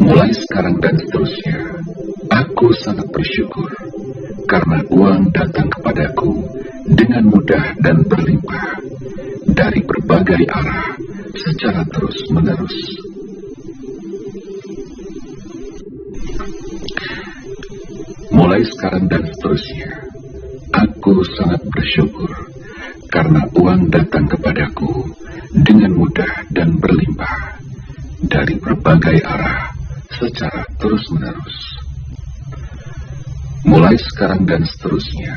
Mulai sekarang dan seterusnya, aku sangat bersyukur karena uang datang kepadaku dengan mudah dan berlimpah dari berbagai arah secara terus-menerus. Mulai sekarang dan seterusnya, aku sangat bersyukur karena uang datang kepadaku dengan mudah dan berlimpah dari berbagai arah secara terus-menerus. Mulai sekarang dan seterusnya,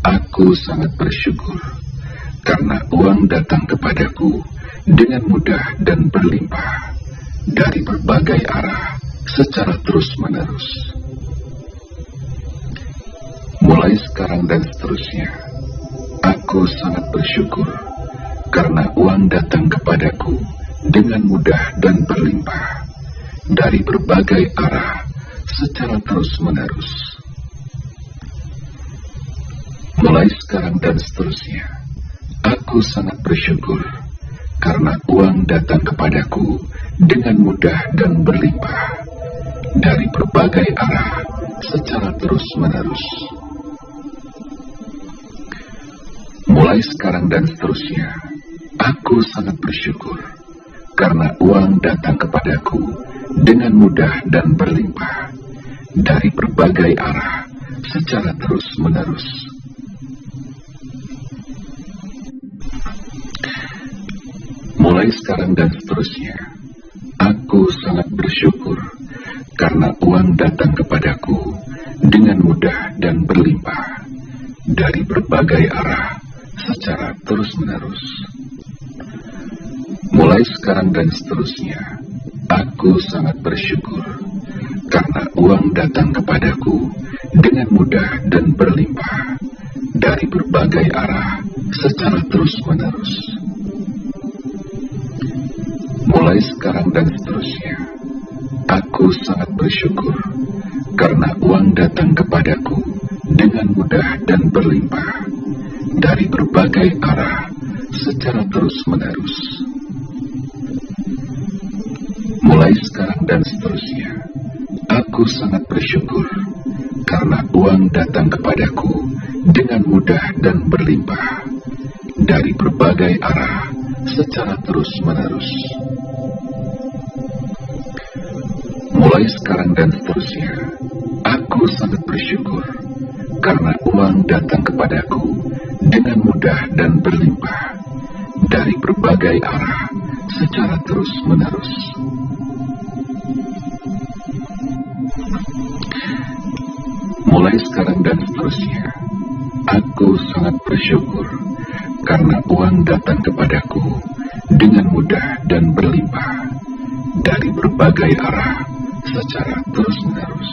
aku sangat bersyukur karena uang datang kepadaku dengan mudah dan berlimpah dari berbagai arah secara terus-menerus. Mulai sekarang dan seterusnya, aku sangat bersyukur karena uang datang kepadaku dengan mudah dan berlimpah dari berbagai arah secara terus-menerus. Mulai sekarang dan seterusnya, aku sangat bersyukur karena uang datang kepadaku dengan mudah dan berlimpah dari berbagai arah secara terus-menerus. Mulai sekarang dan seterusnya, aku sangat bersyukur karena uang datang kepadaku dengan mudah dan berlimpah dari berbagai arah secara terus-menerus. Mulai sekarang dan seterusnya, aku sangat bersyukur karena uang datang kepadaku dengan mudah dan berlimpah dari berbagai arah secara terus-menerus. Mulai sekarang dan seterusnya, aku sangat bersyukur karena uang datang kepadaku dengan mudah dan berlimpah dari berbagai arah secara terus-menerus. Mulai sekarang dan seterusnya, aku sangat bersyukur karena uang datang kepadaku dengan mudah dan berlimpah dari berbagai arah secara terus-menerus. Mulai sekarang dan seterusnya, aku sangat bersyukur karena uang datang kepadaku dengan mudah dan berlimpah dari berbagai arah secara terus-menerus. Mulai sekarang dan seterusnya, aku sangat bersyukur karena uang datang kepadaku dengan mudah dan berlimpah dari berbagai arah secara terus-menerus. Mulai sekarang dan seterusnya, aku sangat bersyukur karena uang datang kepadaku dengan mudah dan berlimpah dari berbagai arah secara terus-menerus.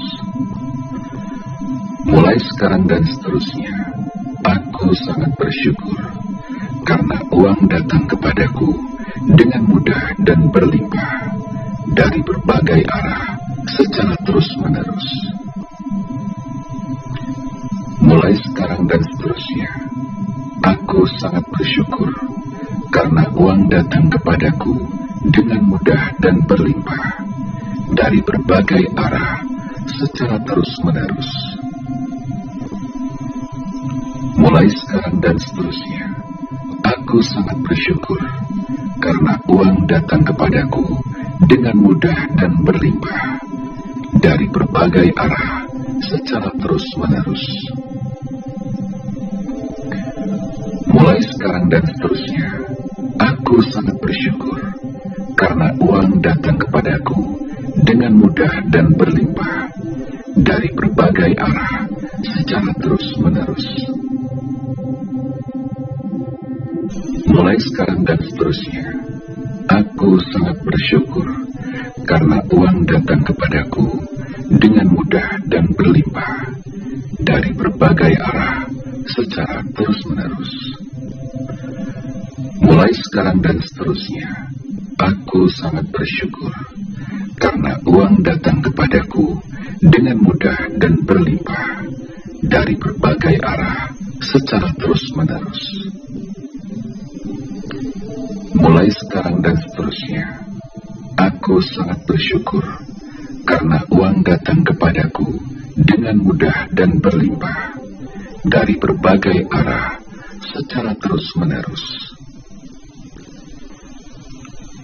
Mulai sekarang dan seterusnya, aku sangat bersyukur karena uang datang kepadaku dengan mudah dan berlimpah dari berbagai arah secara terus-menerus. Mulai sekarang dan seterusnya, aku sangat bersyukur karena uang datang kepadaku dengan mudah dan berlimpah dari berbagai arah secara terus-menerus. Mulai sekarang dan seterusnya, aku sangat bersyukur karena uang datang kepadaku dengan mudah dan berlimpah dari berbagai arah secara terus-menerus. Mulai sekarang dan seterusnya, aku sangat bersyukur karena uang datang kepadaku dengan mudah dan berlimpah dari berbagai arah secara terus-menerus. Mulai sekarang dan seterusnya, aku sangat bersyukur karena uang datang kepadaku dengan mudah dan berlimpah dari berbagai arah secara terus-menerus. Mulai sekarang dan seterusnya, aku sangat bersyukur karena uang datang kepadaku dengan mudah dan berlimpah dari berbagai arah secara terus-menerus. Mulai sekarang dan seterusnya, aku sangat bersyukur karena uang datang kepadaku dengan mudah dan berlimpah dari berbagai arah secara terus-menerus.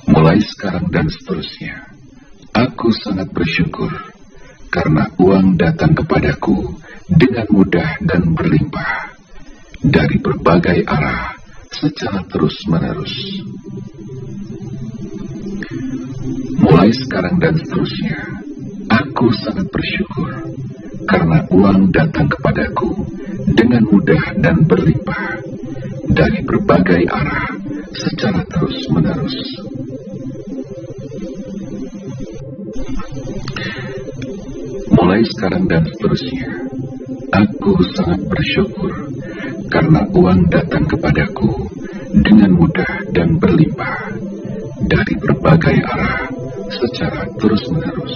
Mulai sekarang dan seterusnya, aku sangat bersyukur karena uang datang kepadaku dengan mudah dan berlimpah dari berbagai arah secara terus-menerus. Mulai sekarang dan seterusnya, aku sangat bersyukur karena uang datang kepadaku dengan mudah dan berlimpah dari berbagai arah secara terus-menerus. Mulai sekarang dan seterusnya, aku sangat bersyukur karena uang datang kepadaku dengan mudah dan berlimpah dari berbagai arah secara terus-menerus.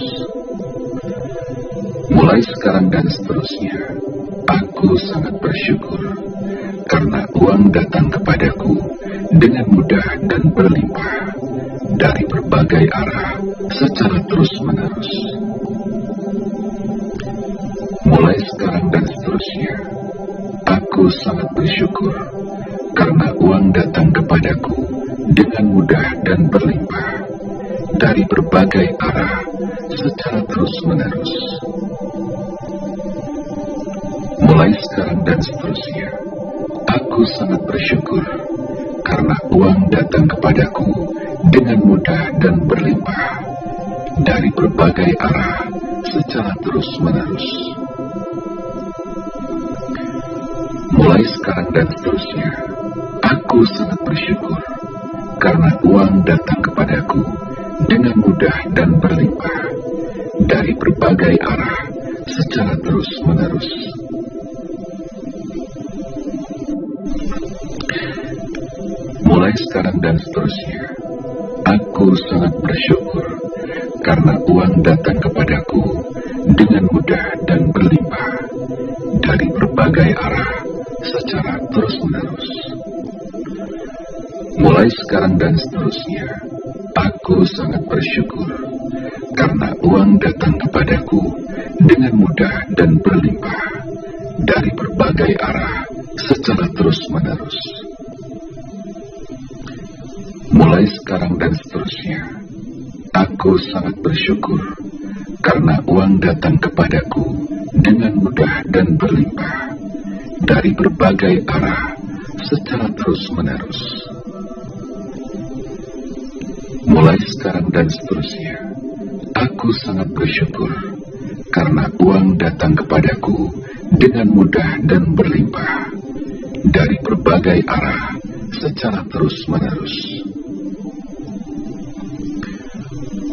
Mulai sekarang dan seterusnya, aku sangat bersyukur karena uang datang kepadaku dengan mudah dan berlimpah dari berbagai arah secara terus-menerus. Mulai sekarang dan seterusnya, aku sangat bersyukur karena uang datang kepadaku dengan mudah dan berlimpah dari berbagai arah secara terus-menerus. Mulai sekarang dan seterusnya, aku sangat bersyukur karena uang datang kepadaku dengan mudah dan berlimpah dari berbagai arah secara terus-menerus. Mulai sekarang dan seterusnya, aku sangat bersyukur karena uang datang kepadaku dengan mudah dan berlimpah dari berbagai arah secara terus-menerus. mulai sekarang dan seterusnya. Aku sangat bersyukur karena uang datang kepadaku dengan mudah dan berlimpah dari berbagai arah secara terus-menerus. Mulai sekarang dan seterusnya, aku sangat bersyukur karena uang datang kepadaku dengan mudah dan berlimpah dari berbagai arah secara terus-menerus. Mulai sekarang dan seterusnya, aku sangat bersyukur karena uang datang kepadaku dengan mudah dan berlimpah dari berbagai arah secara terus-menerus. Mulai sekarang dan seterusnya, aku sangat bersyukur karena uang datang kepadaku dengan mudah dan berlimpah dari berbagai arah secara terus-menerus.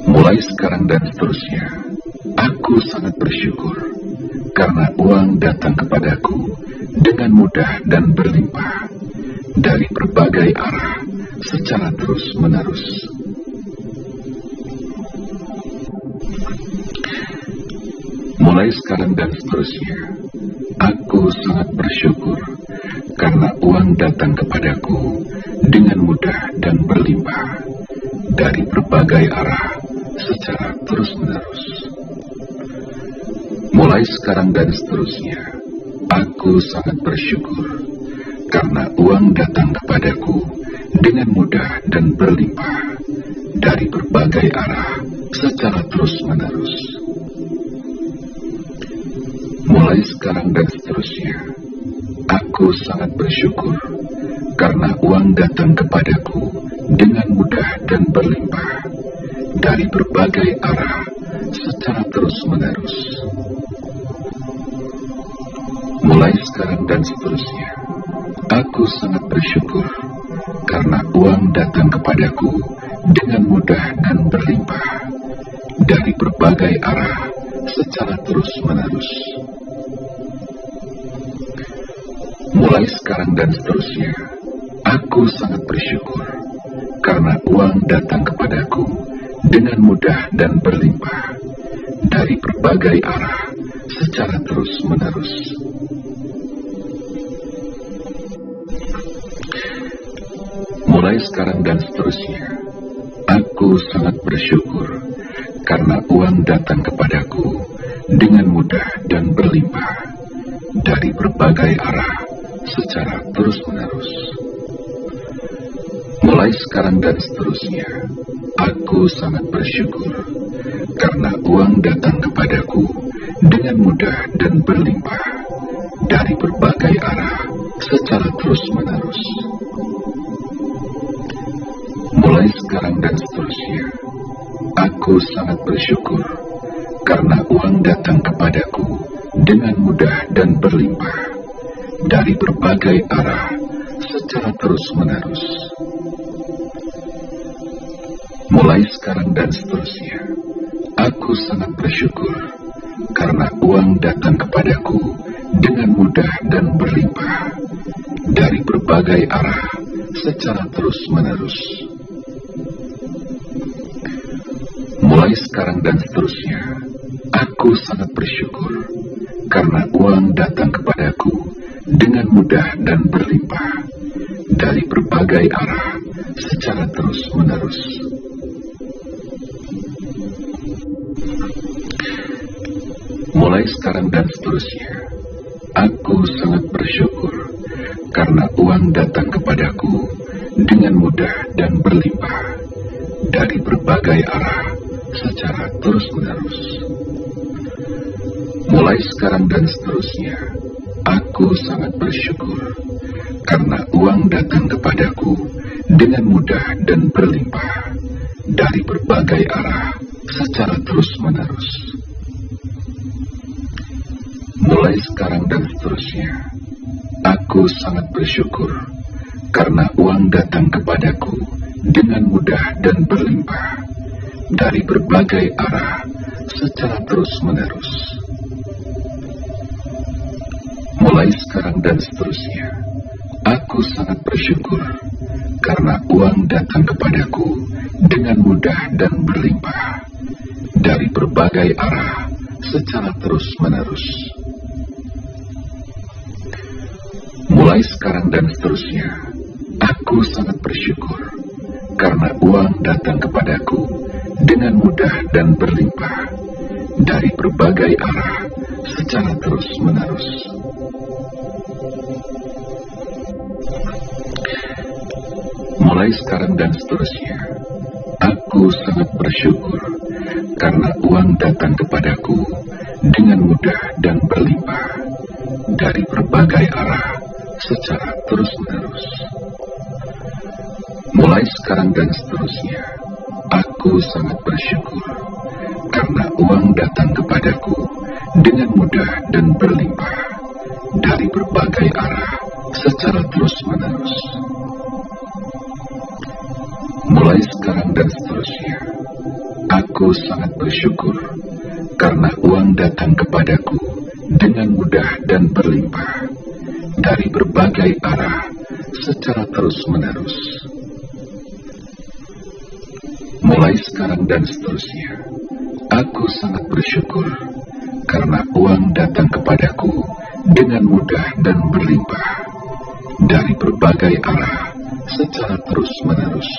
Mulai sekarang dan seterusnya, aku sangat bersyukur karena uang datang kepadaku dengan mudah dan berlimpah dari berbagai arah secara terus-menerus. Mulai sekarang dan seterusnya, aku sangat bersyukur karena uang datang kepadaku dengan mudah dan berlimpah dari berbagai arah secara terus-menerus. Mulai sekarang dan seterusnya, aku sangat bersyukur karena uang datang kepadaku dengan mudah dan berlimpah dari berbagai arah secara terus-menerus. Mulai sekarang dan seterusnya, aku sangat bersyukur karena uang datang kepadaku dengan mudah dan berlimpah dari berbagai arah secara terus-menerus. Mulai sekarang dan seterusnya, aku sangat bersyukur karena uang datang kepadaku dengan mudah dan berlimpah dari berbagai arah secara terus-menerus. Mulai sekarang dan seterusnya, aku sangat bersyukur karena uang datang kepadaku dengan mudah dan berlimpah dari berbagai arah secara terus-menerus. Mulai sekarang dan seterusnya, aku sangat bersyukur karena uang datang kepadaku dengan mudah dan berlimpah dari berbagai arah secara terus-menerus. Mulai sekarang dan seterusnya, aku sangat bersyukur karena uang datang kepadaku dengan mudah dan berlimpah dari berbagai arah secara terus-menerus. Mulai sekarang dan seterusnya, aku sangat bersyukur karena uang datang kepadaku dengan mudah dan berlimpah dari berbagai arah secara terus-menerus. Mulai sekarang dan seterusnya, aku sangat bersyukur karena uang datang kepadaku dengan mudah dan berlimpah dari berbagai arah secara terus-menerus. Mulai sekarang dan seterusnya, aku sangat bersyukur karena uang datang kepadaku dengan mudah dan berlimpah dari berbagai arah secara terus-menerus. Mulai sekarang dan seterusnya, aku sangat bersyukur karena uang datang kepadaku dengan mudah dan berlimpah dari berbagai arah secara terus-menerus. Mulai sekarang dan seterusnya, aku sangat bersyukur karena uang datang kepadaku dengan mudah dan berlimpah dari berbagai arah secara terus-menerus. Mulai sekarang dan seterusnya, aku sangat bersyukur karena uang datang kepadaku dengan mudah dan berlimpah dari berbagai arah secara terus-menerus. Mulai sekarang dan seterusnya, aku sangat bersyukur karena uang datang kepadaku dengan mudah dan berlimpah dari berbagai arah secara terus-menerus. Mulai sekarang dan seterusnya, aku sangat bersyukur karena uang datang kepadaku dengan mudah dan berlimpah dari berbagai arah secara terus-menerus. Mulai sekarang dan seterusnya, aku sangat bersyukur karena uang datang kepadaku dengan mudah dan berlimpah dari berbagai arah secara terus-menerus. Mulai sekarang dan seterusnya, aku sangat bersyukur karena uang datang kepadaku dengan mudah dan berlimpah dari berbagai arah secara terus-menerus. Mulai sekarang dan seterusnya, aku sangat bersyukur karena uang datang kepadaku dengan mudah dan berlimpah dari berbagai arah secara terus-menerus. Mulai sekarang dan seterusnya, aku sangat bersyukur karena uang datang kepadaku dengan mudah dan berlimpah dari berbagai arah secara terus-menerus.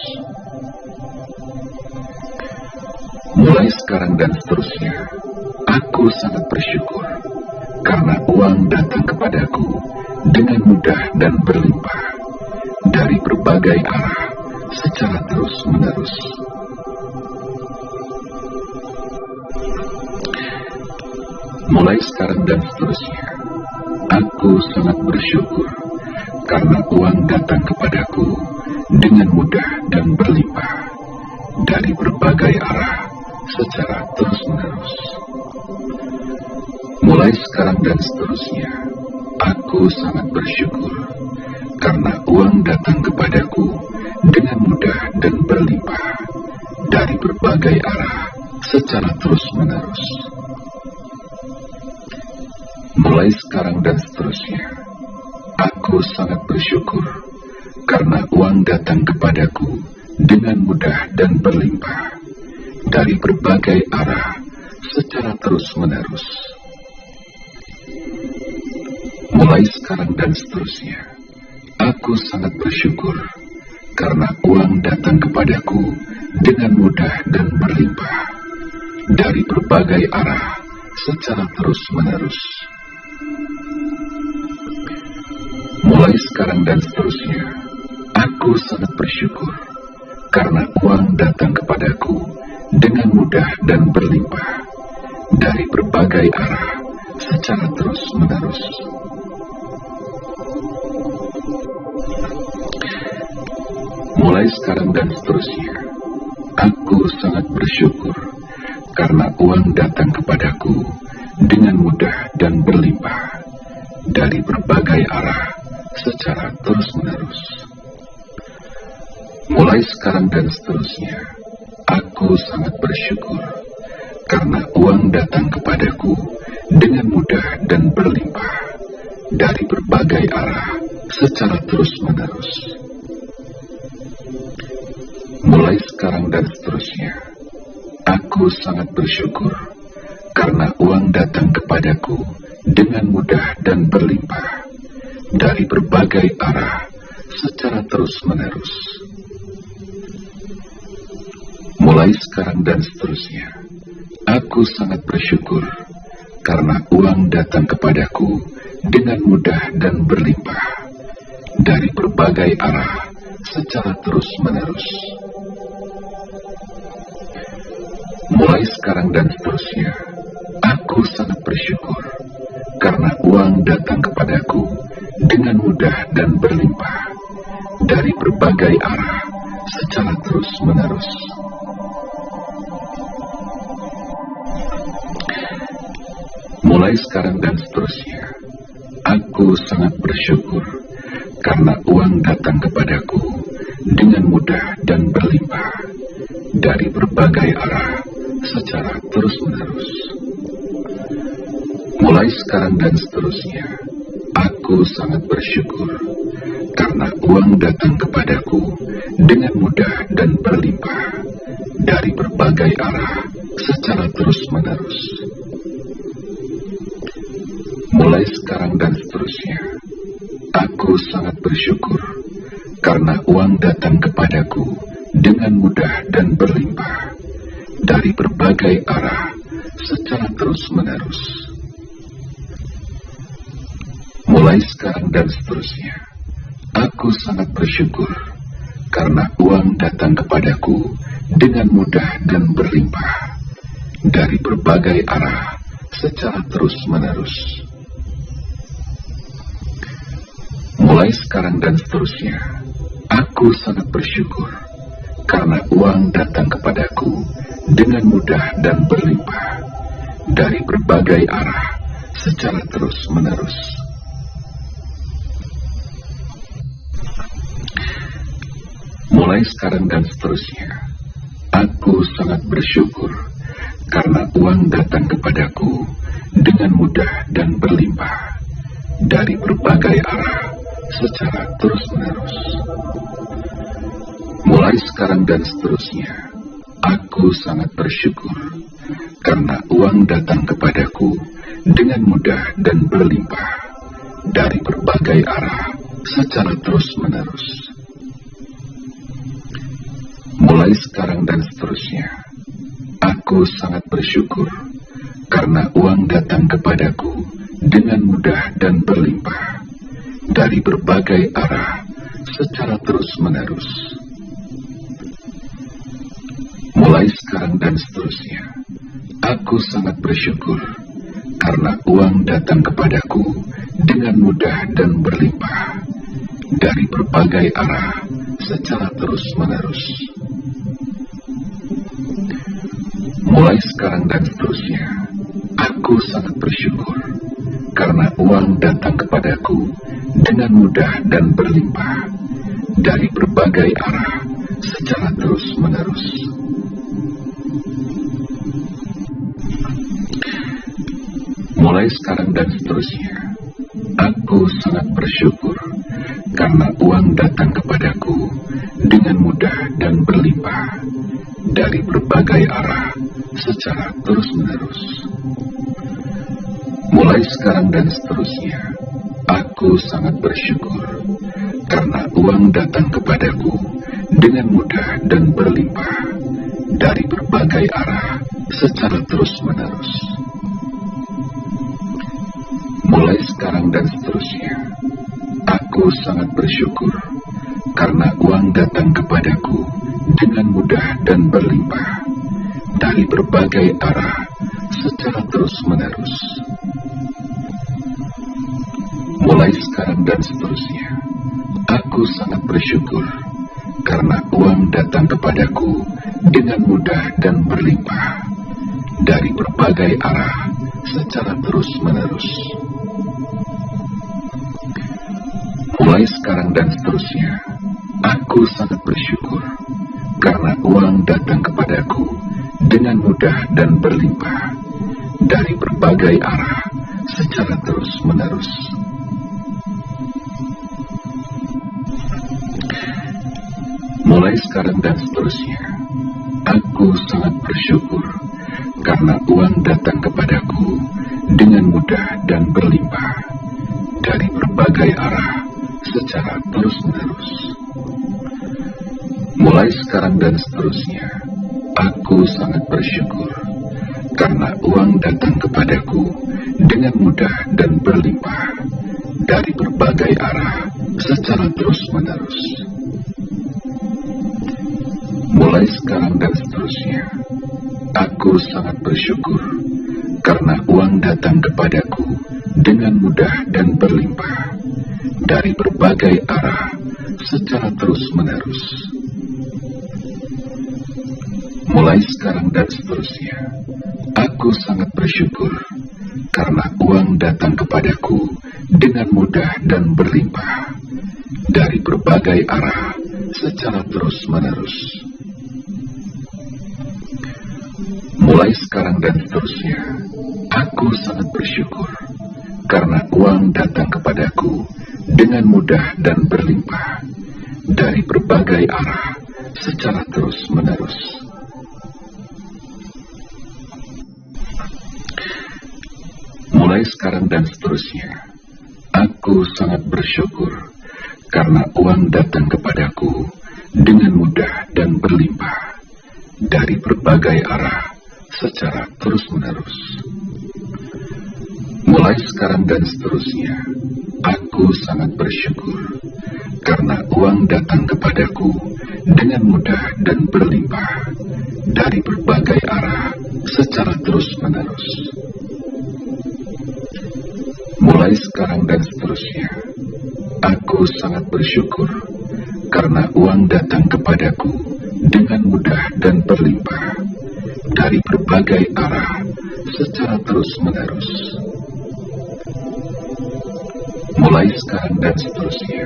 Mulai sekarang dan seterusnya, aku sangat bersyukur karena uang datang kepadaku dengan mudah dan berlimpah dari berbagai arah secara terus-menerus. Mulai sekarang dan seterusnya, aku sangat bersyukur karena uang datang kepadaku dengan mudah dan berlimpah dari berbagai arah secara terus-menerus. Mulai sekarang dan seterusnya, aku sangat bersyukur karena uang datang kepadaku dengan mudah dan berlimpah dari berbagai arah secara terus-menerus. Mulai sekarang dan seterusnya, aku sangat bersyukur karena uang datang kepadaku dengan mudah dan berlimpah dari berbagai arah secara terus-menerus. Mulai sekarang dan seterusnya, aku sangat bersyukur karena uang datang kepadaku dengan mudah dan berlimpah dari berbagai arah secara terus-menerus. Mulai sekarang dan seterusnya, aku sangat bersyukur karena uang datang kepadaku dengan mudah dan berlimpah dari berbagai arah secara terus-menerus. Mulai sekarang dan seterusnya, aku sangat bersyukur karena uang datang kepadaku dengan mudah dan berlimpah dari berbagai arah secara terus-menerus. Mulai sekarang dan seterusnya, aku sangat bersyukur karena uang datang kepadaku dengan mudah dan berlimpah dari berbagai arah secara terus-menerus. Mulai sekarang dan seterusnya, aku sangat bersyukur karena uang datang kepadaku dengan mudah dan berlimpah dari berbagai arah secara terus-menerus. Mulai sekarang dan seterusnya, aku sangat bersyukur karena uang datang kepadaku dengan mudah dan berlimpah dari berbagai arah secara terus-menerus. Mulai sekarang dan seterusnya, aku sangat bersyukur karena uang datang kepadaku dengan mudah dan berlimpah dari berbagai arah secara terus-menerus. Mulai sekarang dan seterusnya, aku sangat bersyukur karena uang datang kepadaku dengan mudah dan berlimpah dari berbagai arah secara terus-menerus. Mulai sekarang dan seterusnya, aku sangat bersyukur karena uang datang kepadaku dengan mudah dan berlimpah dari berbagai arah secara terus-menerus. Mulai sekarang dan seterusnya, aku sangat bersyukur karena uang datang kepadaku dengan mudah dan berlimpah dari berbagai arah secara terus-menerus. Mulai sekarang dan seterusnya, aku sangat bersyukur karena uang datang kepadaku dengan mudah dan berlimpah dari berbagai arah secara terus-menerus. Mulai sekarang dan seterusnya, aku sangat bersyukur karena uang datang kepadaku dengan mudah dan berlimpah dari berbagai arah secara terus-menerus. Mulai sekarang dan seterusnya, aku sangat bersyukur karena uang datang kepadaku dengan mudah dan berlimpah dari berbagai arah secara terus-menerus. Mulai sekarang dan seterusnya, aku sangat bersyukur karena uang datang kepadaku dengan mudah dan berlimpah dari berbagai arah secara terus-menerus. Mulai sekarang dan seterusnya, aku sangat bersyukur karena uang datang kepadaku dengan mudah dan berlimpah dari berbagai arah secara terus-menerus. Mulai sekarang dan seterusnya, aku sangat bersyukur karena uang datang kepadaku dengan mudah dan berlimpah dari berbagai arah secara terus-menerus. Mulai sekarang dan seterusnya, aku sangat bersyukur karena uang datang kepadaku dengan mudah dan berlimpah dari berbagai arah secara terus-menerus. Mulai sekarang dan seterusnya, aku sangat bersyukur karena uang datang kepadaku dengan mudah dan berlimpah dari berbagai arah secara terus-menerus. Mulai sekarang dan seterusnya, aku sangat bersyukur karena uang datang kepadaku dengan mudah dan berlimpah dari berbagai arah secara terus-menerus. Mulai sekarang dan seterusnya, aku sangat bersyukur karena uang datang kepadaku dengan mudah dan berlimpah dari berbagai arah secara terus-menerus. Mulai sekarang dan seterusnya, aku sangat bersyukur karena uang datang kepadaku dengan mudah dan berlimpah dari berbagai arah secara terus-menerus. Mulai sekarang dan seterusnya, aku sangat bersyukur karena uang datang kepadaku dengan mudah dan berlimpah dari berbagai arah secara terus-menerus. Mulai sekarang dan seterusnya, aku sangat bersyukur karena uang datang kepadaku dengan mudah dan berlimpah dari berbagai arah secara terus-menerus. Mulai sekarang dan seterusnya, aku sangat bersyukur karena uang datang kepadaku dengan mudah dan berlimpah dari berbagai arah secara terus-menerus. Mulai sekarang dan seterusnya, aku sangat bersyukur karena uang datang kepadaku dengan mudah dan berlimpah dari berbagai arah secara terus-menerus. Mulai sekarang dan seterusnya, aku sangat bersyukur karena uang datang kepadaku dengan mudah dan berlimpah dari berbagai arah secara terus-menerus. Mulai sekarang dan seterusnya, aku sangat bersyukur karena uang datang kepadaku dengan mudah dan berlimpah dari berbagai arah secara terus-menerus. Mulai sekarang dan seterusnya, aku sangat bersyukur karena uang datang kepadaku dengan mudah dan berlimpah dari berbagai arah secara terus-menerus. Mulai sekarang dan seterusnya, aku sangat bersyukur karena uang datang kepadaku dengan mudah dan berlimpah dari berbagai arah secara terus-menerus. Mulai sekarang dan seterusnya, aku sangat bersyukur karena uang datang kepadaku dengan mudah dan berlimpah dari berbagai arah secara terus-menerus. Mulai sekarang dan seterusnya,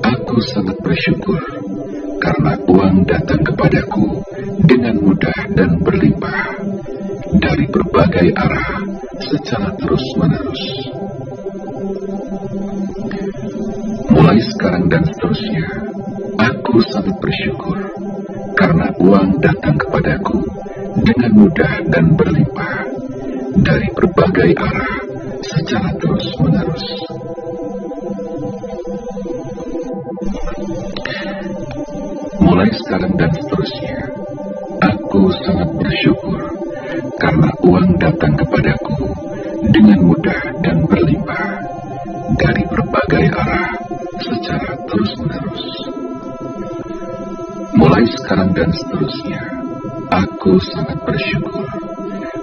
aku sangat bersyukur karena uang datang kepadaku dengan mudah dan berlimpah dari berbagai arah secara terus-menerus. Mulai sekarang dan seterusnya, aku sangat bersyukur karena uang datang kepadaku dengan mudah dan berlimpah dari berbagai arah secara terus-menerus. Mulai sekarang dan seterusnya, aku sangat bersyukur karena uang datang kepadaku dengan mudah dan berlimpah dari berbagai arah secara terus-menerus. Mulai sekarang dan seterusnya, aku sangat bersyukur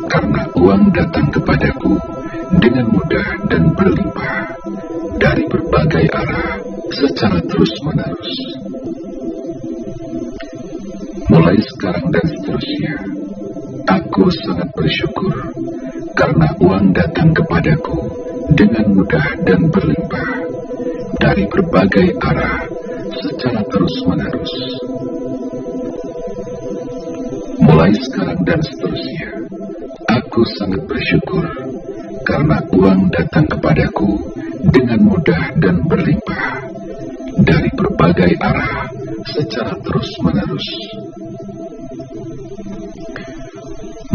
karena uang datang kepadaku dengan mudah dan berlimpah dari berbagai arah secara terus-menerus. Mulai sekarang dan seterusnya, aku sangat bersyukur karena uang datang kepadaku dengan mudah dan berlimpah dari berbagai arah secara terus-menerus. Mulai sekarang dan seterusnya, aku sangat bersyukur karena uang datang kepadaku dengan mudah dan berlimpah dari berbagai arah secara terus-menerus.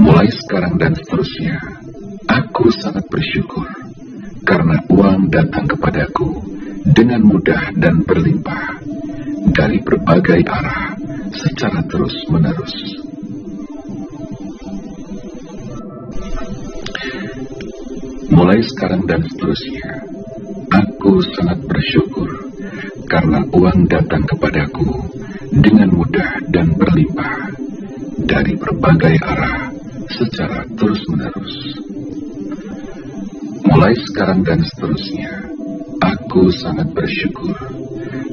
Mulai sekarang dan seterusnya, aku sangat bersyukur karena uang datang kepadaku dengan mudah dan berlimpah dari berbagai arah secara terus-menerus. Mulai sekarang dan seterusnya, aku sangat bersyukur karena uang datang kepadaku dengan mudah dan berlimpah dari berbagai arah secara terus-menerus. Mulai sekarang dan seterusnya, aku sangat bersyukur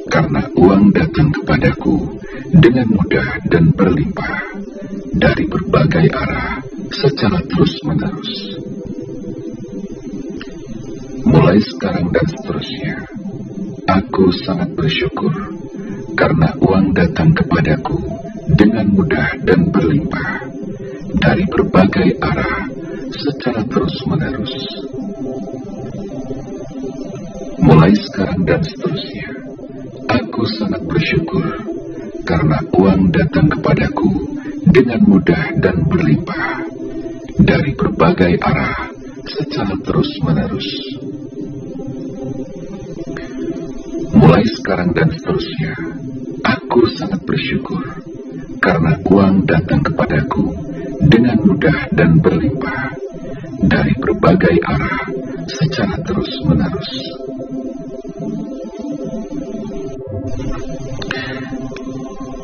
karena uang datang kepadaku dengan mudah dan berlimpah dari berbagai arah secara terus-menerus. Mulai sekarang dan seterusnya, aku sangat bersyukur karena uang datang kepadaku dengan mudah dan berlimpah dari berbagai arah secara terus-menerus. Mulai sekarang dan seterusnya, aku sangat bersyukur karena uang datang kepadaku dengan mudah dan berlimpah dari berbagai arah secara terus-menerus. Mulai sekarang dan seterusnya, aku sangat bersyukur karena uang datang kepadaku dengan mudah dan berlimpah dari berbagai arah secara terus-menerus.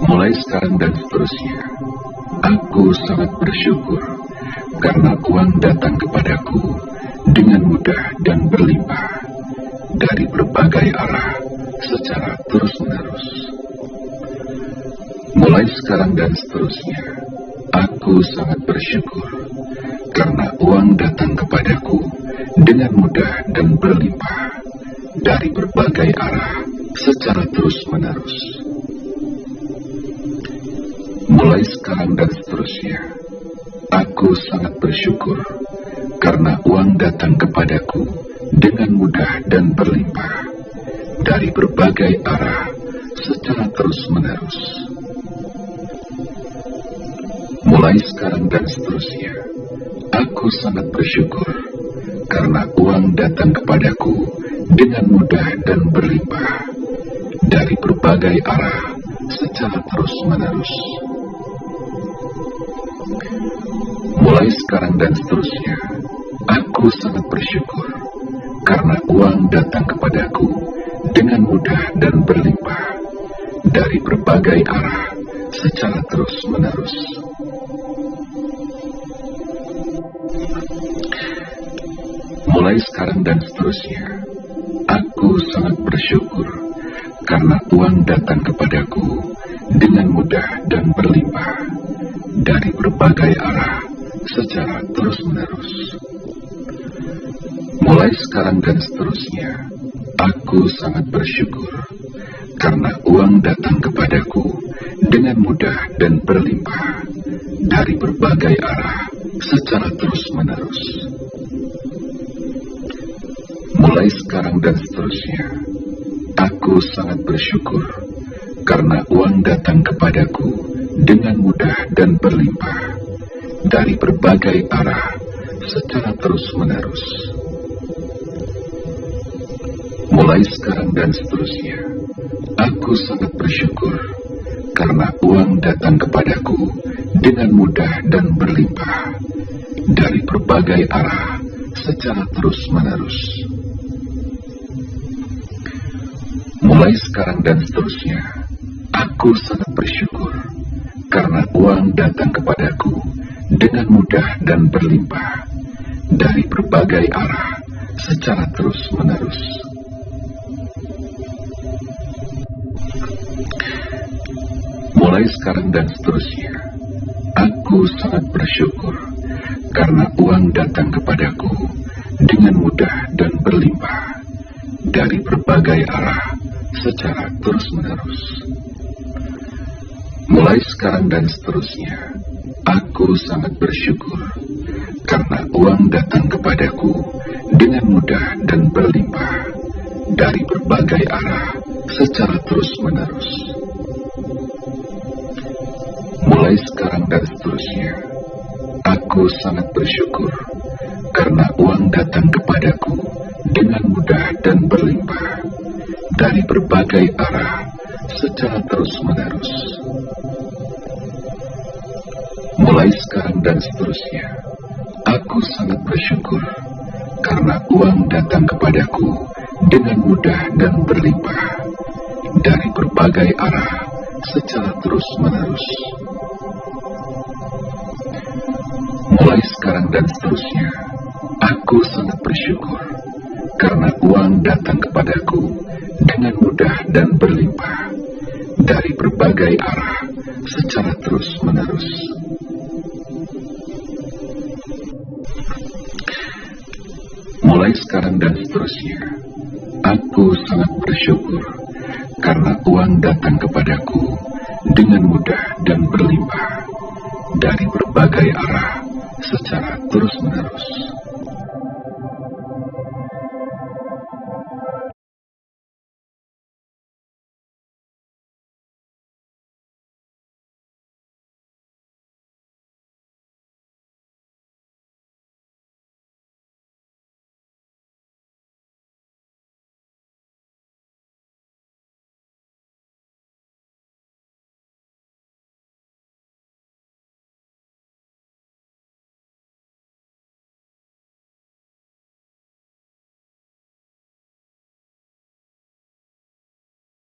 Mulai sekarang dan seterusnya, aku sangat bersyukur karena uang datang kepadaku dengan mudah dan berlimpah dari berbagai arah secara terus-menerus. Mulai sekarang dan seterusnya, aku sangat bersyukur karena uang datang kepadaku dengan mudah dan berlimpah dari berbagai arah secara terus-menerus. Mulai sekarang dan seterusnya, aku sangat bersyukur karena uang datang kepadaku dengan mudah dan berlimpah dari berbagai arah secara terus-menerus. Mulai sekarang dan seterusnya, aku sangat bersyukur karena uang datang kepadaku dengan mudah dan berlimpah dari berbagai arah secara terus-menerus. Mulai sekarang dan seterusnya, aku sangat bersyukur karena uang datang kepadaku dengan mudah dan berlimpah dari berbagai arah secara terus-menerus. Mulai sekarang dan seterusnya, aku sangat bersyukur karena uang datang kepadaku dengan mudah dan berlimpah dari berbagai arah secara terus-menerus. Mulai sekarang dan seterusnya, aku sangat bersyukur karena uang datang kepadaku dengan mudah dan berlimpah dari berbagai arah secara terus-menerus. Mulai sekarang dan seterusnya, aku sangat bersyukur karena uang datang kepadaku dengan mudah dan berlimpah dari berbagai arah secara terus-menerus. Mulai sekarang dan seterusnya, aku sangat bersyukur karena uang datang kepadaku dengan mudah dan berlimpah dari berbagai arah secara terus-menerus. Mulai sekarang dan seterusnya, aku sangat bersyukur karena uang datang kepadaku dengan mudah dan berlimpah dari berbagai arah secara terus-menerus. Mulai sekarang dan seterusnya, aku sangat bersyukur karena uang datang kepadaku dengan mudah dan berlimpah dari berbagai arah secara terus-menerus. Mulai sekarang dan seterusnya, aku sangat bersyukur karena uang datang kepadaku dengan mudah dan berlimpah dari berbagai arah secara terus-menerus. Mulai sekarang dan seterusnya, aku sangat bersyukur karena uang datang kepadaku dengan mudah dan berlimpah dari berbagai arah secara terus-menerus. Mulai sekarang dan seterusnya, aku sangat bersyukur karena uang datang kepadaku dengan mudah dan berlimpah dari berbagai arah secara terus-menerus. Mulai sekarang dan seterusnya, aku sangat bersyukur karena uang datang kepadaku dengan mudah dan berlimpah dari berbagai arah secara terus-menerus. Mulai sekarang dan seterusnya, aku sangat bersyukur karena uang datang kepadaku dengan mudah dan berlimpah dari berbagai arah secara terus-menerus.